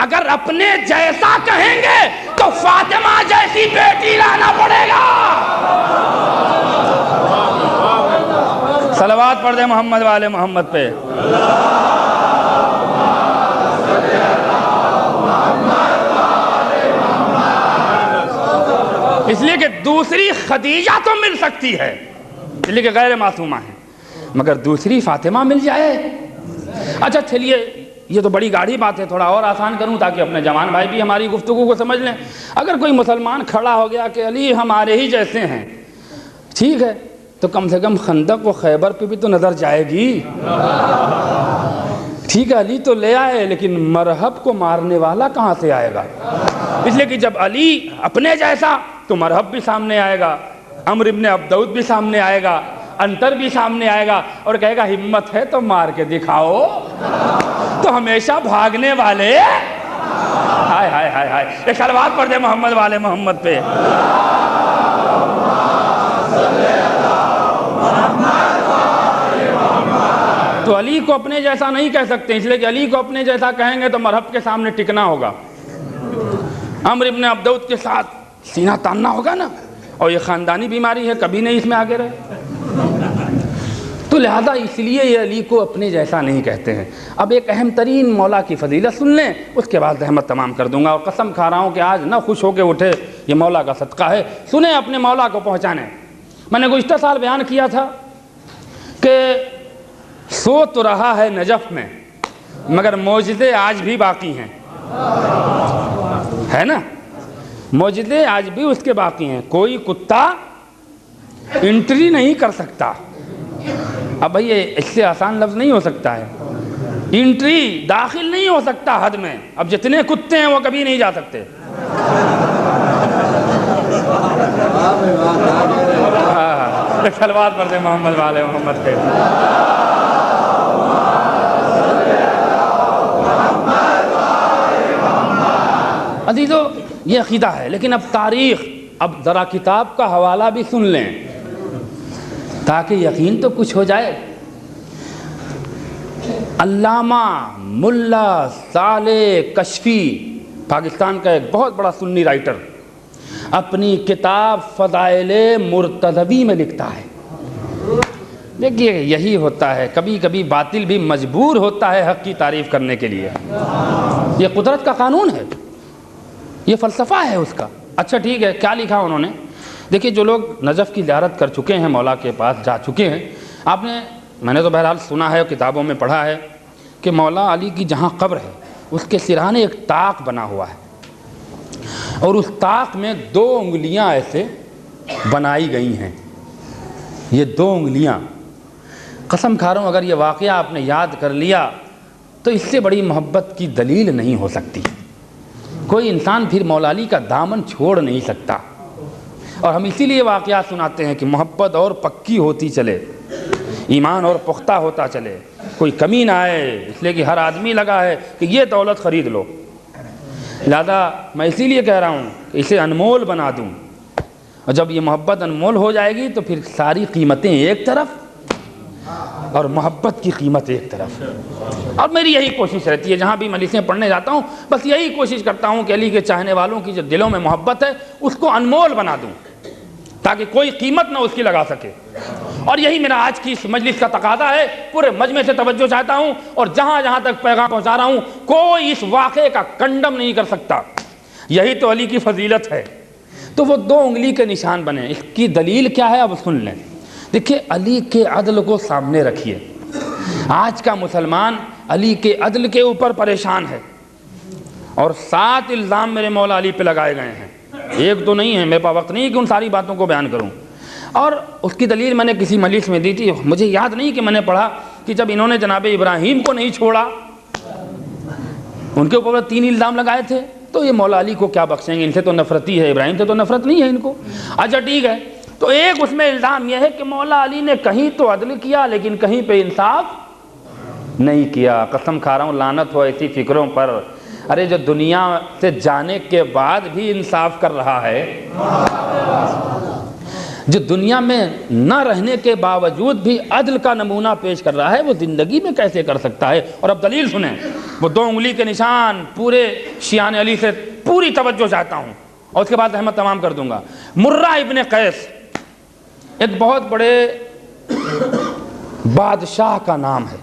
اگر اپنے جیسا کہیں گے تو فاطمہ جیسی بیٹی لانا پڑے گا۔ صلوات پڑھ دیں محمد والے محمد پہ۔ اس لیے کہ دوسری خدیجہ تو مل سکتی ہے، اس لیے کہ غیر معصومہ ہے، مگر دوسری فاطمہ مل جائے۔ اچھا چلیے، یہ تو بڑی گاڑی بات ہے، تھوڑا اور آسان کروں تاکہ اپنے جوان بھائی بھی ہماری گفتگو کو سمجھ لیں۔ اگر کوئی مسلمان کھڑا ہو گیا کہ علی ہمارے ہی جیسے ہیں، ٹھیک ہے، تو کم سے کم خندق و خیبر پہ بھی تو نظر جائے گی۔ ٹھیک ہے، علی تو لے آئے، لیکن مرہب کو مارنے والا کہاں سے آئے گا؟ اس لیے کہ جب علی اپنے جیسا تو مرہب بھی سامنے آئے گا، عمرو ابن عبدود بھی سامنے آئے گا، انتر بھی سامنے آئے گا، اور کہے گا ہمت ہے تو مار کے دکھاؤ۔ تو ہمیشہ بھاگنے والے، ہائے ہائے ہائے ہائے، ایک صلوات پڑھ دے محمد والے محمد پہ۔ تو علی کو اپنے جیسا نہیں کہہ سکتے، اس لیے کہ علی کو اپنے جیسا کہیں گے تو مرہب کے سامنے ٹکنا ہوگا، عمرو ابن عبدود کے ساتھ سینہ تاننا ہوگا نا، اور یہ خاندانی بیماری ہے، کبھی نہیں اس میں آگے رہے۔ تو لہذا اس لیے یہ علی کو اپنے جیسا نہیں کہتے ہیں۔ اب ایک اہم ترین مولا کی فضیلت سن لیں، اس کے بعد رحمت تمام کر دوں گا، اور قسم کھا رہا ہوں کہ آج نہ خوش ہو کے اٹھے، یہ مولا کا صدقہ ہے۔ سنیں اپنے مولا کو پہنچانے۔ میں نے گزشتہ سال بیان کیا تھا کہ سو تو رہا ہے نجف میں مگر معجزے آج بھی باقی ہیں، ہے نا، معجزے آج بھی اس کے باقی ہیں۔ کوئی کتا انٹری نہیں کر سکتا۔ اب بھئی اس سے آسان لفظ نہیں ہو سکتا ہے، انٹری داخل نہیں ہو سکتا حد میں۔ اب جتنے کتے ہیں وہ کبھی نہیں جا سکتے۔ صلوات پڑھتے محمد والے محمد پہ۔ عزیزو یہ عقیدہ ہے، لیکن اب تاریخ، اب ذرا کتاب کا حوالہ بھی سن لیں تاکہ یقین تو کچھ ہو جائے۔ علامہ ملا صالح کشفی، پاکستان کا ایک بہت بڑا سنی رائٹر، اپنی کتاب فضائل مرتضوی میں لکھتا ہے، دیکھیے یہی ہوتا ہے، کبھی کبھی باطل بھی مجبور ہوتا ہے حق کی تعریف کرنے کے لیے۔ یہ قدرت کا قانون ہے، یہ فلسفہ ہے اس کا۔ اچھا ٹھیک ہے، کیا لکھا انہوں نے؟ دیکھیے جو لوگ نجف کی زیارت کر چکے ہیں، مولا کے پاس جا چکے ہیں، آپ نے، میں نے تو بہرحال سنا ہے، کتابوں میں پڑھا ہے کہ مولا علی کی جہاں قبر ہے اس کے سرہانے ایک طاق بنا ہوا ہے، اور اس طاق میں 2 انگلیاں ایسے بنائی گئی ہیں۔ یہ 2 انگلیاں، قسم کھا رہا ہوں اگر یہ واقعہ آپ نے یاد کر لیا تو اس سے بڑی محبت کی دلیل نہیں ہو سکتی۔ کوئی انسان پھر مولا علی کا دامن چھوڑ نہیں سکتا، اور ہم اسی لیے واقعات سناتے ہیں کہ محبت اور پکی ہوتی چلے، ایمان اور پختہ ہوتا چلے، کوئی کمی نہ آئے، اس لیے کہ ہر آدمی لگا ہے کہ یہ دولت خرید لو۔ لہذا میں اسی لیے کہہ رہا ہوں کہ اسے انمول بنا دوں، اور جب یہ محبت انمول ہو جائے گی تو پھر ساری قیمتیں ایک طرف اور محبت کی قیمت ایک طرف۔ اور میری یہی کوشش رہتی ہے، جہاں بھی مجلسیں پڑھنے جاتا ہوں بس یہی کوشش کرتا ہوں کہ علی کے چاہنے والوں کی جو دلوں میں محبت ہے اس کو انمول بنا دوں تاکہ کوئی قیمت نہ اس کی لگا سکے۔ اور یہی میرا آج کی اس مجلس کا تقاضا ہے۔ پورے مجمع سے توجہ چاہتا ہوں، اور جہاں جہاں تک پیغام پہنچا رہا ہوں کوئی اس واقعے کا کنڈم نہیں کر سکتا۔ یہی تو علی کی فضیلت ہے۔ تو وہ 2 انگلی کے نشان بنے، اس کی دلیل کیا ہے اب سن لیں۔ دیکھیے علی کے عدل کو سامنے رکھیے۔ آج کا مسلمان علی کے عدل کے اوپر پریشان ہے، اور 7 الزام میرے مولا علی پہ لگائے گئے ہیں، 1 2 نہیں ہیں، میرے پاس وقت نہیں ہے کہ ان ساری باتوں کو بیان کروں۔ اور اس کی دلیل میں نے کسی مجلس میں دی تھی، مجھے یاد نہیں کہ میں نے پڑھا کہ جب انہوں نے جناب ابراہیم کو نہیں چھوڑا، ان کے اوپر 3 الزام لگائے تھے، تو یہ مولا علی کو کیا بخشیں گے، ان سے تو نفرتی ہے، ابراہیم سے تو نفرت نہیں ہے ان کو۔ اچھا ٹھیک ہے، تو ایک اس میں الزام یہ ہے کہ مولا علی نے کہیں تو عدل کیا لیکن کہیں پہ انصاف نہیں کیا۔ قسم کھا رہا ہوں لعنت ہو ایسی فکروں پر۔ ارے جو دنیا سے جانے کے بعد بھی انصاف کر رہا ہے، جو دنیا میں نہ رہنے کے باوجود بھی عدل کا نمونہ پیش کر رہا ہے، وہ زندگی میں کیسے کر سکتا ہے؟ اور اب دلیل سنیں، وہ 2 انگلی کے نشان پورے شیعان علی سے پوری توجہ چاہتا ہوں، اور اس کے بعد احمد تمام کر دوں گا۔ مرہ ابن قیس ایک بہت بڑے بادشاہ کا نام ہے۔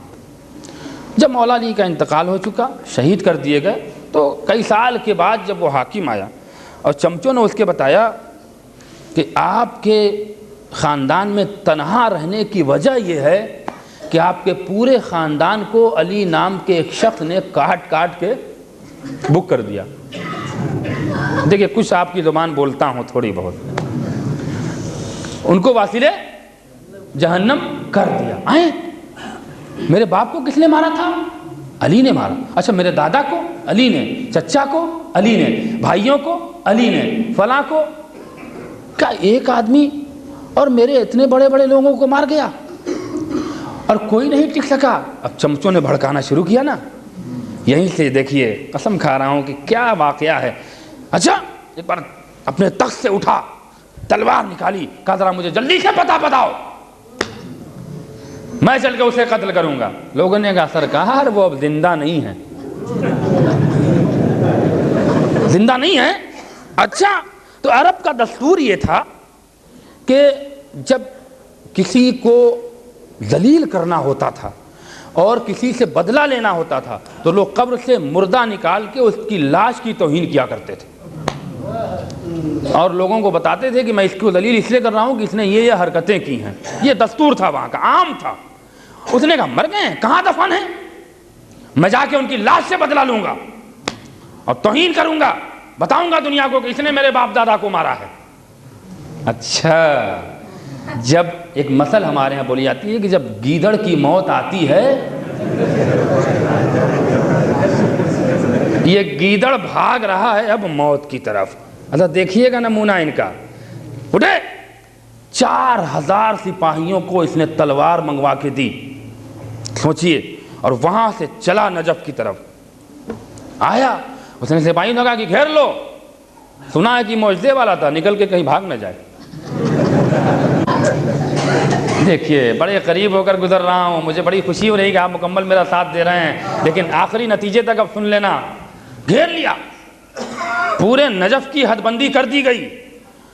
جب مولا علی کا انتقال ہو چکا، شہید کر دیے گئے، تو کئی سال کے بعد جب وہ حاکم آیا اور چمچوں نے اس کے بتایا کہ آپ کے خاندان میں تنہا رہنے کی وجہ یہ ہے کہ آپ کے پورے خاندان کو علی نام کے ایک شخص نے کاٹ کاٹ کے بک کر دیا۔ دیکھیے کچھ آپ کی زبان بولتا ہوں تھوڑی بہت، ان کو واصل جہنم کر دیا۔ آئیں، میرے باپ کو کس نے مارا تھا؟ علی نے مارا۔ اچھا میرے دادا کو علی نے، چچا کو علی نے، بھائیوں کو علی نے، فلاں کو۔ کیا ایک آدمی اور میرے اتنے بڑے بڑے لوگوں کو مار گیا اور کوئی نہیں ٹک سکا؟ اب چمچوں نے بھڑکانا شروع کیا نا، یہیں سے دیکھیے، قسم کھا رہا ہوں کہ کیا واقعہ ہے۔ اچھا ایک بار اپنے تخت سے اٹھا، تلوار نکالی، کہا ذرا مجھے جلدی سے پتہ بتاؤ، میں چل کے اسے قتل کروں گا۔ لوگوں نے کہا سرکار وہ اب زندہ نہیں ہے، زندہ نہیں ہے۔ اچھا تو عرب کا دستور یہ تھا کہ جب کسی کو ذلیل کرنا ہوتا تھا اور کسی سے بدلہ لینا ہوتا تھا تو لوگ قبر سے مردہ نکال کے اس کی لاش کی توہین کیا کرتے تھے، اور لوگوں کو بتاتے تھے کہ میں اس کو ذلیل اس لیے کر رہا ہوں کہ اس نے یہ حرکتیں کی ہیں۔ یہ دستور تھا وہاں کا، عام تھا۔ اس نے کہا مر گئے ہیں, کہاں دفن ہیں؟ میں جا کے ان کی لاش سے بدلہ لوں گا اور توہین کروں گا, بتاؤں گا دنیا کو کہ اس نے میرے باپ دادا کو مارا ہے. اچھا, جب ایک مثل ہمارے ہاں بولی جاتی ہے کہ جب گیدڑ کی موت آتی ہے, یہ گیدڑ بھاگ رہا ہے اب موت کی طرف. اچھا دیکھیے گا نمونہ ان کا. اٹھے, 4000 سپاہیوں کو اس نے تلوار منگوا کے دی, سوچئے, اور وہاں سے چلا نجف کی طرف. آیا, اس نے سپاہیوں نے کہا کہ گھیر لو, سنا ہے کہ معجزے والا تھا, نکل کے کہیں بھاگ نہ جائے. دیکھیے بڑے قریب ہو کر گزر رہا ہوں, مجھے بڑی خوشی ہو رہی کہ آپ مکمل میرا ساتھ دے رہے ہیں, لیکن آخری نتیجے تک اب سن لینا. گھیر لیا, پورے نجف کی حد بندی کر دی گئی.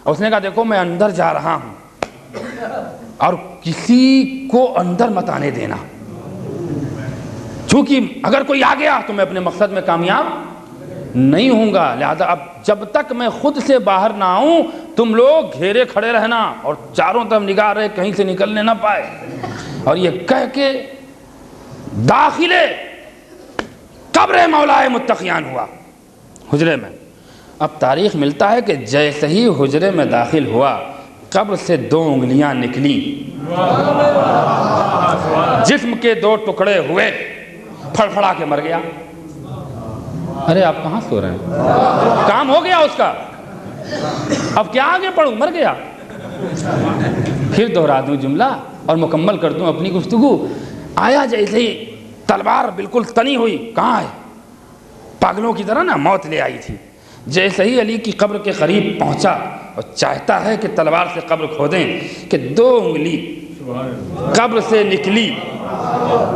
اور اس نے کہا دیکھو میں اندر جا رہا ہوں اور کسی کو اندر مت آنے دینا, چونکہ اگر کوئی آ گیا تو میں اپنے مقصد میں کامیاب نہیں ہوں گا. لہذا اب جب تک میں خود سے باہر نہ آؤں تم لوگ گھیرے کھڑے رہنا اور چاروں طرف نگاہ رہے کہیں سے نکلنے نہ پائے. اور یہ کہہ کے داخلے قبر مولا متقیان ہوا حجرے میں. اب تاریخ ملتا ہے کہ جیسے ہی حجرے میں داخل ہوا قبر سے 2 انگلیاں نکلی, جسم کے 2 ٹکڑے ہوئے, پھڑپھڑا کے مر گیا. ارے آپ کہاں سو رہے ہیں؟ کام ہو گیا اس کا, اب کیا آگے پڑھوں, مر گیا. پھر دوہرا دوں جملہ اور مکمل کر دوں اپنی گفتگو. آیا جیسے ہی تلوار بالکل تنی ہوئی, کہاں ہے, پاگلوں کی طرح نا موت لے آئی تھی. جیسے ہی علی کی قبر کے قریب پہنچا اور چاہتا ہے کہ تلوار سے قبر کھودیں کہ 2 انگلی قبر سے نکلی,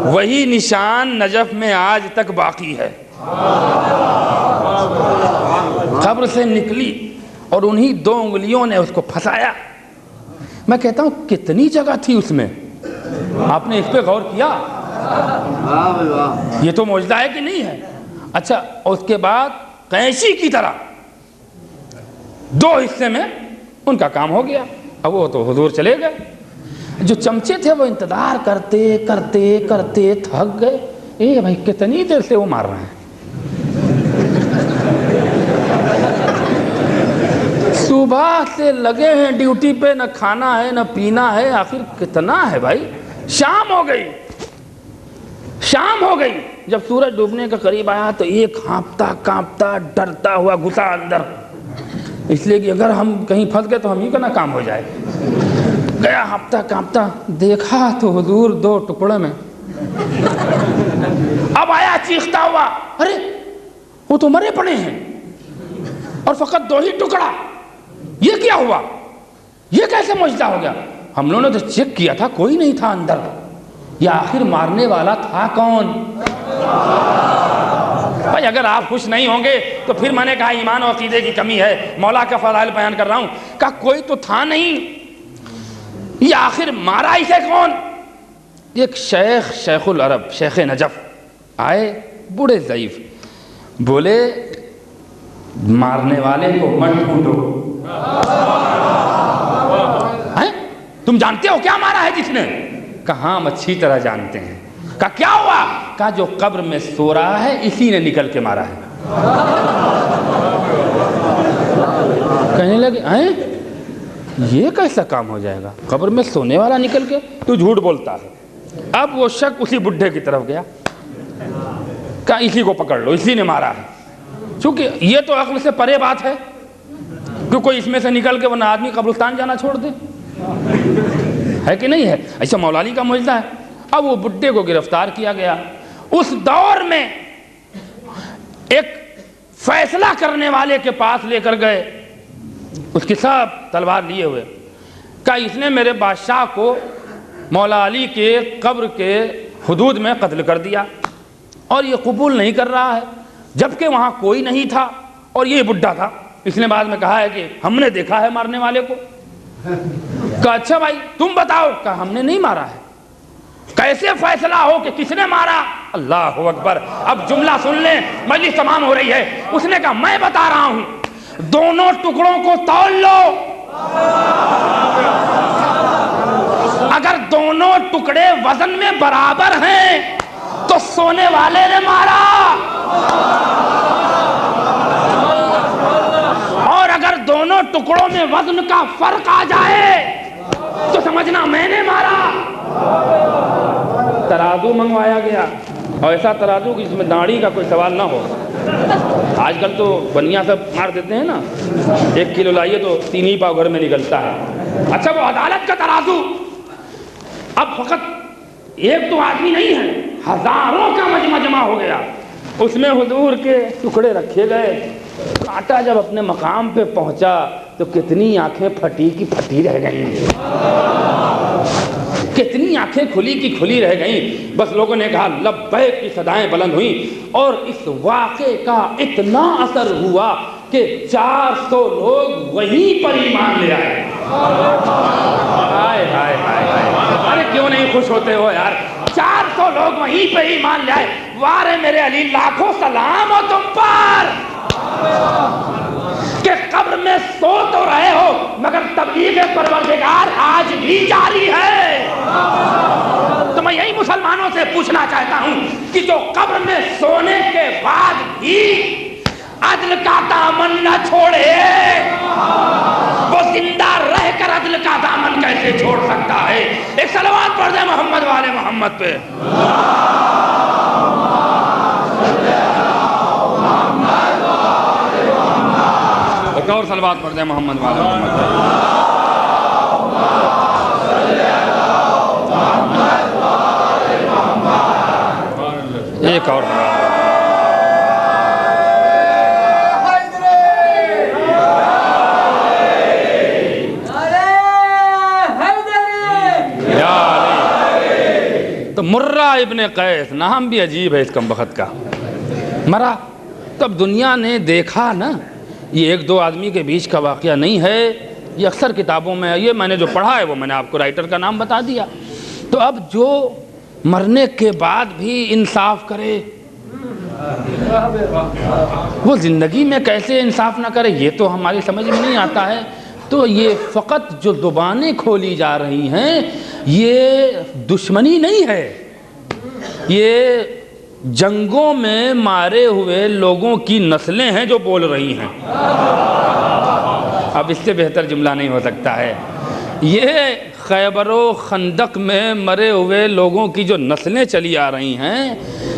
وہی نشان نجف میں آج تک باقی ہے. قبر سے نکلی اور انہی 2 انگلیوں نے اس کو پھنسایا. میں کہتا ہوں کتنی جگہ تھی اس میں, آپ نے اس پہ غور کیا؟ یہ تو معجزہ ہے کہ نہیں ہے؟ اچھا, اس کے بعد قینچی کی طرح 2 حصے میں ان کا کام ہو گیا. اب وہ تو حضور چلے گئے. جو چمچے تھے وہ انتظار کرتے کرتے کرتے تھک گئے. اے بھائی کتنی دیر سے وہ مار رہے ہیں, صبح سے لگے ہیں ڈیوٹی پہ, نہ کھانا ہے نہ پینا ہے, آخر کتنا ہے بھائی. شام ہو گئی, شام ہو گئی. جب سورج ڈوبنے کا قریب آیا تو ایک ہانپتا کانپتا ڈرتا ہوا گھسا اندر, اس لیے کہ اگر ہم کہیں پھنس گئے تو ہم ہی کا نہ کام ہو جائے. گیا ہانپتا کانپتا, دیکھا تو حضور 2 ٹکڑے میں. اب آیا چیختا ہوا, ارے وہ تو مرے پڑے ہیں اور فقط 2 ہی ٹکڑا, یہ کیا ہوا, یہ کیسے معجزہ ہو گیا؟ ہم لوگوں نے تو چیک کیا تھا کوئی نہیں تھا اندر. یہ آخر مارنے والا تھا کون؟ بھائی اگر آپ خوش نہیں ہوں گے تو پھر میں نے کہا ایمان و عقیدے کی کمی ہے, مولا کا فضائل بیان کر رہا ہوں. کہا کوئی تو تھا نہیں, یہ آخر مارا اسے کون؟ ایک شیخ, شیخ العرب, شیخ نجف آئے, بوڑھے ضعیف, بولے مارنے والے کو مت ڈھونڈو. تم جانتے ہو کیا مارا ہے جس نے؟ کہا ہم اچھی طرح جانتے ہیں. کہا کیا ہوا؟ کہا جو قبر میں سو رہا ہے اسی نے نکل کے مارا ہے. کہنے لگے ہیں یہ کیسا کام ہو جائے گا, قبر میں سونے والا نکل کے؟ تو جھوٹ بولتا ہے. اب وہ شک اسی بڈھے کی طرف گیا, کہا اسی کو پکڑ لو, اسی نے مارا ہے. چونکہ یہ تو عقل سے پرے بات ہے کہ کوئی اس میں سے نکل کے ورنہ آدمی قبرستان جانا چھوڑ دے, ہے کہ نہیں ہے؟ ایسا مولا علی کا معجزہ ہے. اب وہ بڈھے کو گرفتار کیا گیا. اس دور میں ایک فیصلہ کرنے والے کے پاس لے کر گئے, اس کی سب تلوار لیے ہوئے. کہا اس نے میرے بادشاہ کو مولا علی کے قبر کے حدود میں قتل کر دیا اور یہ قبول نہیں کر رہا ہے, جبکہ وہاں کوئی نہیں تھا اور یہ بڈھا تھا. اس نے بعد میں کہا ہے کہ ہم نے دیکھا ہے مارنے والے کو. کہا اچھا بھائی تم بتاؤ. کہا ہم نے نہیں مارا ہے. کیسے فیصلہ ہو کہ کس نے مارا؟ اللہ اکبر. اب جملہ سن لیں, مجلس تمام ہو رہی ہے. اس نے کہا میں بتا رہا ہوں, دونوں ٹکڑوں کو تول لو, اگر دونوں ٹکڑے وزن میں برابر ہیں تو سونے والے نے مارا، اور اگر دونوں ٹکڑوں میں وزن کا فرق آ جائے تو سمجھنا میں نے مارا۔ ترازو منگوایا گیا، اور ایسا ترازو کہ جس میں داڑھی کا کوئی سوال نہ ہو۔ آج کل تو بنیا سب مار دیتے ہیں نا، 1 کلو لائیے تو 3 ہی پاؤ گھر میں نکلتا ہے۔ اچھا وہ عدالت کا ترازو، اب فقط ایک تو آدمی نہیں ہے، ہزاروں کا مجمع جمع ہو گیا، اس میں حضور کے ٹکڑے رکھے گئے۔ کانٹا جب اپنے مقام پہ پہنچا تو کتنی آنکھیں پھٹی کی پھٹی رہ گئیں، کتنی آنکھیں کھلی کی کھلی رہ گئیں۔ بس لوگوں نے کہا لبیک کی صدائیں بلند ہوئیں، اور اس واقعے کا اتنا اثر ہوا کہ 400 لوگ وہیں پر ایمان لے آئے۔ ہائے ہائے ہائے ہائے، ارے کیوں نہیں خوش ہوتے ہو یار؟ 400 لوگ وہیں پہ ایمان لے آئے۔ وارے میرے علی، لاکھوں سلام ہو تم پر کہ قبر میں سو تو رہے ہو مگر تبلیغ پروردگار آج بھی جاری ہے۔ تو میں یہی مسلمانوں سے پوچھنا چاہتا ہوں کہ جو قبر میں سونے کے بعد بھی عدل کا دامن نہ چھوڑے، وہ زندہ رہ کر عدل کا دامن کیسے چھوڑ سکتا ہے؟ ایک صلوات پڑھ دیں محمد والے محمد پہ۔ ایک اور صلوات پڑھ دیں محمد والے محمد پہ۔ ایک اور تو مرہ ابن قیس، نام بھی عجیب ہے اس کمبخت کا، مرا۔ تب دنیا نے دیکھا نا، یہ 1-2 آدمی کے بیچ کا واقعہ نہیں ہے، یہ اکثر کتابوں میں، یہ میں نے جو پڑھا ہے وہ میں نے آپ کو رائٹر کا نام بتا دیا۔ تو اب جو مرنے کے بعد بھی انصاف کرے وہ زندگی میں کیسے انصاف نہ کرے، یہ تو ہماری سمجھ میں نہیں آتا ہے۔ تو یہ فقط جو زبانیں کھولی جا رہی ہیں یہ دشمنی نہیں ہے، یہ جنگوں میں مارے ہوئے لوگوں کی نسلیں ہیں جو بول رہی ہیں۔ اب اس سے بہتر جملہ نہیں ہو سکتا ہے۔ یہ خیبر و خندق میں مرے ہوئے لوگوں کی جو نسلیں چلی آ رہی ہیں،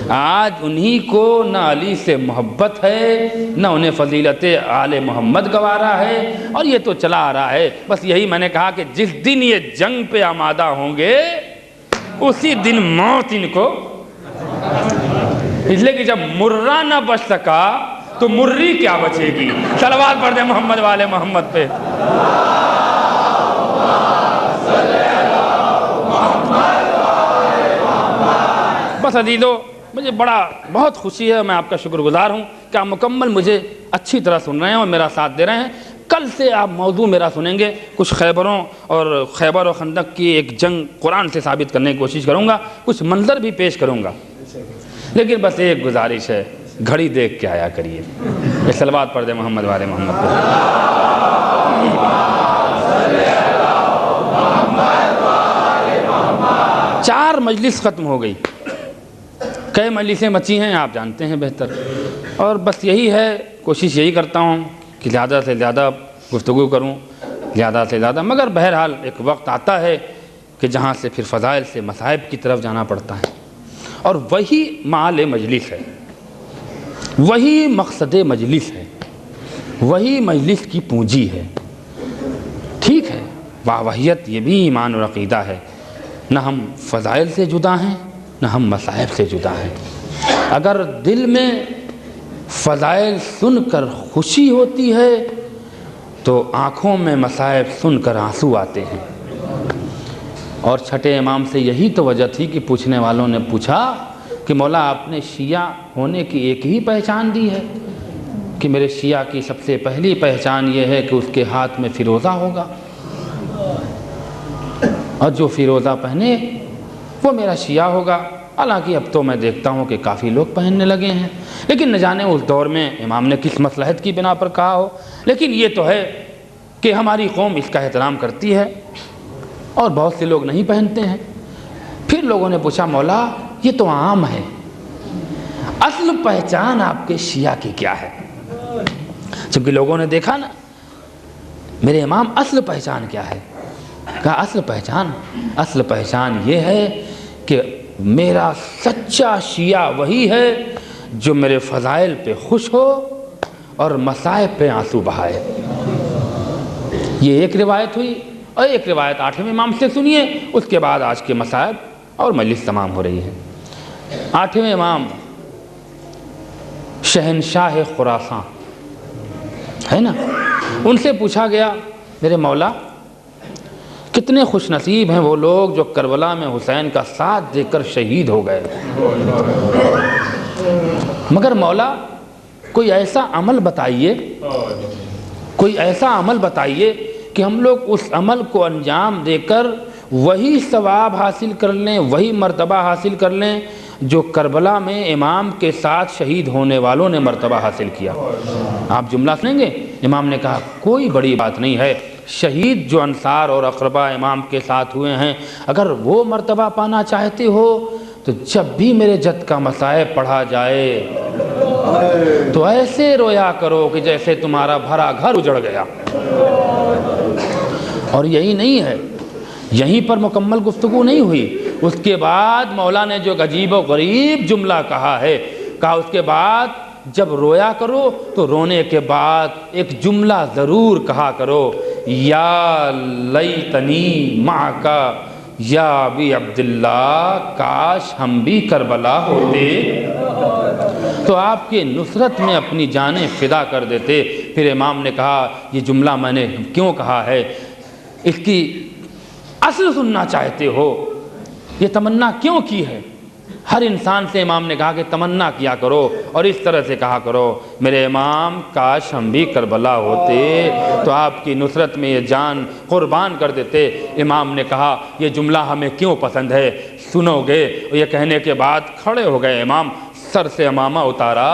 آج انہی کو نہ علی سے محبت ہے، نہ انہیں فضیلت آل محمد گوارا ہے، اور یہ تو چلا آ رہا ہے۔ بس یہی میں نے کہا کہ جس دن یہ جنگ پہ آمادہ ہوں گے اسی دن موت ان کو، اس لیے کہ جب مرہ نہ بچ سکا تو مری کیا بچے گی۔ صلوات پڑھ دیں محمد والے محمد پہ۔ بس عزیزو، مجھے بہت خوشی ہے، میں آپ کا شکر گزار ہوں کہ آپ مکمل مجھے اچھی طرح سن رہے ہیں اور میرا ساتھ دے رہے ہیں۔ کل سے آپ موضوع میرا سنیں گے، کچھ خیبر و خندق کی ایک جنگ قرآن سے ثابت کرنے کی کوشش کروں گا، کچھ منظر بھی پیش کروں گا، لیکن بس ایک گزارش ہے، گھڑی دیکھ کے آیا کریے۔ یہ صلوات پڑھ دیں محمد والے محمد پہ۔ 4 مجلس ختم ہو گئی، کئی مجلسیں بچی ہیں آپ جانتے ہیں بہتر، اور بس یہی ہے، کوشش یہی کرتا ہوں کہ زیادہ سے زیادہ گفتگو کروں، زیادہ سے زیادہ، مگر بہرحال ایک وقت آتا ہے کہ جہاں سے پھر فضائل سے مصائب کی طرف جانا پڑتا ہے، اور وہی معال مجلس ہے، وہی مقصد مجلس ہے، وہی مجلس کی پونجی ہے۔ ٹھیک ہے، واہیت یہ بھی ایمان اور عقیدہ ہے، نہ ہم فضائل سے جدا ہیں نہ ہم مصائب سے جدا ہیں۔ اگر دل میں فضائل سن کر خوشی ہوتی ہے تو آنکھوں میں مصائب سن کر آنسو آتے ہیں۔ اور چھٹے امام سے یہی تو وجہ تھی کہ پوچھنے والوں نے پوچھا کہ مولا آپ نے شیعہ ہونے کی ایک ہی پہچان دی ہے کہ میرے شیعہ کی سب سے پہلی پہچان یہ ہے کہ اس کے ہاتھ میں فیروزہ ہوگا، اور جو فیروزہ پہنے وہ میرا شیعہ ہوگا۔ حالانکہ اب تو میں دیکھتا ہوں کہ کافی لوگ پہننے لگے ہیں، لیکن نہ جانے اس دور میں امام نے کس مصلحت کی بنا پر کہا ہو، لیکن یہ تو ہے کہ ہماری قوم اس کا احترام کرتی ہے اور بہت سے لوگ نہیں پہنتے ہیں۔ پھر لوگوں نے پوچھا مولا یہ تو عام ہے، اصل پہچان آپ کے شیعہ کی کیا ہے؟ چونکہ لوگوں نے دیکھا نا میرے امام اصل پہچان کیا ہے؟ کہا اصل پہچان یہ ہے کہ میرا سچا شیعہ وہی ہے جو میرے فضائل پہ خوش ہو اور مصائب پہ آنسو بہائے۔ یہ ایک روایت ہوئی، اور ایک روایت 8ویں امام سے سنیے، اس کے بعد آج کے مصائب اور مجلس تمام ہو رہی ہے۔ 8ویں امام شہنشاہ خراساں ہے نا، ان سے پوچھا گیا میرے مولا کتنے خوش نصیب ہیں وہ لوگ جو کربلا میں حسین کا ساتھ دے کر شہید ہو گئے، مگر مولا کوئی ایسا عمل بتائیے، کوئی ایسا عمل بتائیے کہ ہم لوگ اس عمل کو انجام دے کر وہی ثواب حاصل کر لیں، وہی مرتبہ حاصل کر لیں جو کربلا میں امام کے ساتھ شہید ہونے والوں نے مرتبہ حاصل کیا۔ آپ جملہ سنیں گے، امام نے کہا کوئی بڑی بات نہیں ہے، شہید جو انصار اور اقربا امام کے ساتھ ہوئے ہیں اگر وہ مرتبہ پانا چاہتے ہو تو جب بھی میرے جد کا مصائب پڑھا جائے تو ایسے رویا کرو کہ جیسے تمہارا بھرا گھر اجڑ گیا۔ اور یہی نہیں ہے، یہیں پر مکمل گفتگو نہیں ہوئی، اس کے بعد مولا نے جو عجیب و غریب جملہ کہا ہے، کہا اس کے بعد جب رویا کرو تو رونے کے بعد ایک جملہ ضرور کہا کرو، یا لیتنی معکا یا ابی عبداللہ، کاش ہم بھی کربلا ہوتے تو آپ کے نصرت میں اپنی جانیں فدا کر دیتے۔ پھر امام نے کہا یہ جملہ میں نے کیوں کہا ہے، اس کی اصل سننا چاہتے ہو، یہ تمنا کیوں کی ہے؟ ہر انسان سے امام نے کہا کہ تمنا کیا کرو اور اس طرح سے کہا کرو میرے امام کاش ہم بھی کربلا ہوتے تو آپ کی نصرت میں یہ جان قربان کر دیتے۔ امام نے کہا یہ جملہ ہمیں کیوں پسند ہے سنو گے؟ یہ کہنے کے بعد کھڑے ہو گئے امام، سر سے امامہ اتارا،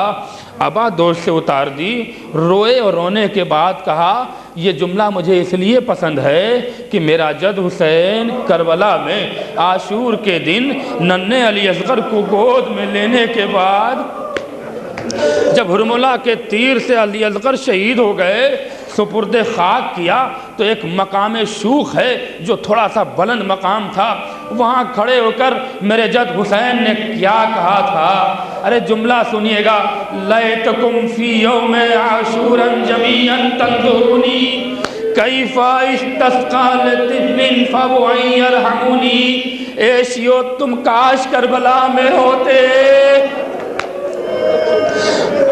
ابا دوش سے اتار دی، روئے اور رونے کے بعد کہا یہ جملہ مجھے اس لیے پسند ہے کہ میرا جد حسین کربلا میں عاشور کے دن ننھے علی اصغر کو گود میں لینے کے بعد جب حرملہ کے تیر سے علی اصغر شہید ہو گئے، سپرد خاک کیا تو ایک مقام شوخ ہے جو تھوڑا سا بلند مقام تھا، وہاں کھڑے ہو کر میرے جد حسین نے کیا کہا تھا؟ ارے جملہ سنیے گا، لیتکم فی یوم عاشورا جمیعا تنظرونی کیف استسقا لطفل فابعی یرحمونی، اے شیعو تم کاش کربلا میں ہوتے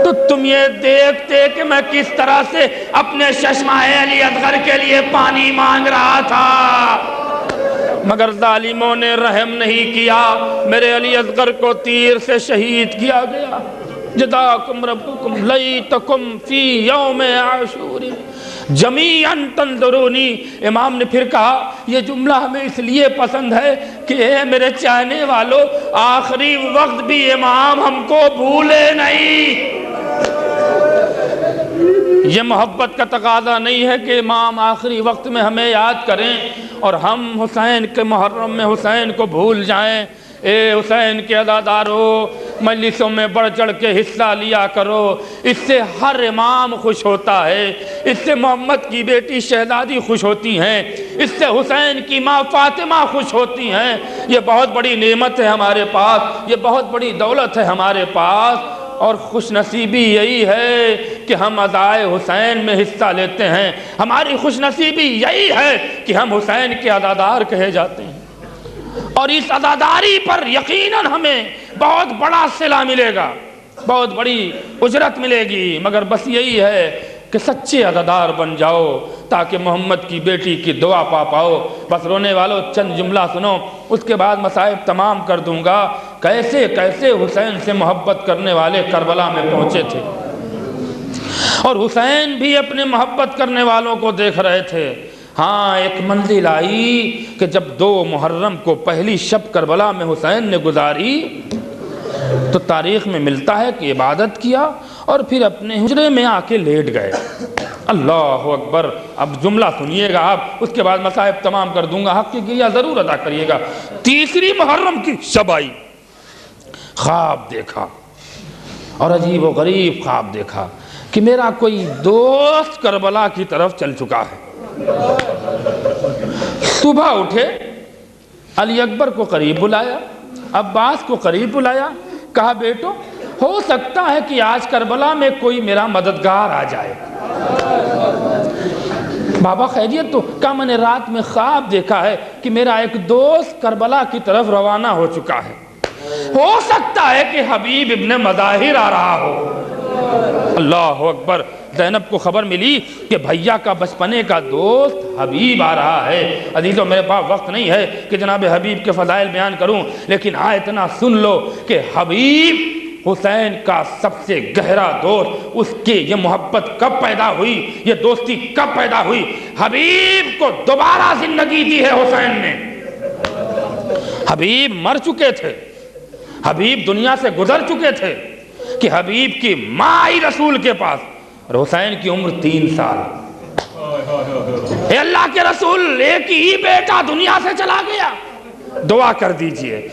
تو تم یہ دیکھتے کہ میں کس طرح سے اپنے چشمہ علی اصغر کے لیے پانی مانگ رہا تھا، مگر ظالموں نے رحم نہیں کیا، میرے علی اصغر کو تیر سے شہید کیا گیا۔ جزاکم ربکم لیتکم فی یوم عاشور جمیعا تنظرونی۔ امام نے پھر کہا یہ جملہ ہمیں اس لیے پسند ہے کہ اے میرے چاہنے والوں آخری وقت بھی امام ہم کو بھولے نہیں۔ یہ محبت کا تقاضا نہیں ہے کہ امام آخری وقت میں ہمیں یاد کریں اور ہم حسین کے محرم میں حسین کو بھول جائیں۔ اے حسین کے عزادارو، مجلسوں میں بڑھ چڑھ کے حصہ لیا کرو، اس سے ہر امام خوش ہوتا ہے، اس سے محمد کی بیٹی شہزادی خوش ہوتی ہیں، اس سے حسین کی ماں فاطمہ خوش ہوتی ہیں۔ یہ بہت بڑی نعمت ہے ہمارے پاس، یہ بہت بڑی دولت ہے ہمارے پاس، اور خوش نصیبی یہی ہے کہ ہم عزائے حسین میں حصہ لیتے ہیں، ہماری خوش نصیبی یہی ہے کہ ہم حسین کے عزادار کہے جاتے ہیں، اور اس عزاداری پر یقیناً ہمیں بہت بڑا صلہ ملے گا، بہت بڑی اجرت ملے گی، مگر بس یہی ہے کہ سچے عزادار بن جاؤ تاکہ محمد کی بیٹی کی دعا پا پاؤ۔ بس رونے والوں چند جملہ سنو، اس کے بعد مصائب تمام کر دوں گا۔ کیسے کیسے حسین سے محبت کرنے والے کربلا میں پہنچے تھے، اور حسین بھی اپنے محبت کرنے والوں کو دیکھ رہے تھے۔ ہاں ایک منزل آئی کہ جب 2 محرم کو پہلی شب کربلا میں حسین نے گزاری تو تاریخ میں ملتا ہے کہ عبادت کیا اور پھر اپنے حجرے میں آ کے لیٹ گئے۔ اللہ اکبر. اب جملہ سنیے گا آپ، اس کے بعد مصائب تمام کر دوں گا. حق کی گریہ ضرور ادا کریے گا. تیسری محرم کی شب آئی، خواب دیکھا اور عجیب و غریب خواب دیکھا کہ میرا کوئی دوست کربلا کی طرف چل چکا ہے. صبح اٹھے، علی اکبر کو قریب بلایا، عباس کو قریب بلایا، کہا بیٹو ہو سکتا ہے کہ آج کربلا میں کوئی میرا مددگار آ جائے. بابا خیریت تو؟ کہا میں نے رات میں خواب دیکھا ہے کہ میرا ایک دوست کربلا کی طرف روانہ ہو چکا ہے، ہو سکتا ہے کہ حبیب ابن مظاہر آ رہا ہو. اللہ اکبر. زینب کو خبر ملی کہ بھیا کا بچپنے کا دوست حبیب آ رہا ہے. عزیزوں میرے پاس وقت نہیں ہے کہ جناب حبیب کے فضائل بیان کروں، لیکن اتنا سن لو کہ حبیب حسین کا سب سے گہرا دوست، اس کی یہ محبت کب پیدا ہوئی، یہ دوستی کب پیدا ہوئی. حبیب کو دوبارہ زندگی دی ہے حسین نے. حبیب مر چکے تھے، حبیب دنیا سے گزر چکے تھے کہ حبیب کی ماں آئی رسول کے پاس اور حسین کی عمر 3 سال. اے اللہ کے رسول، ایک ہی بیٹا دنیا سے چلا گیا، دعا کر دیجئے.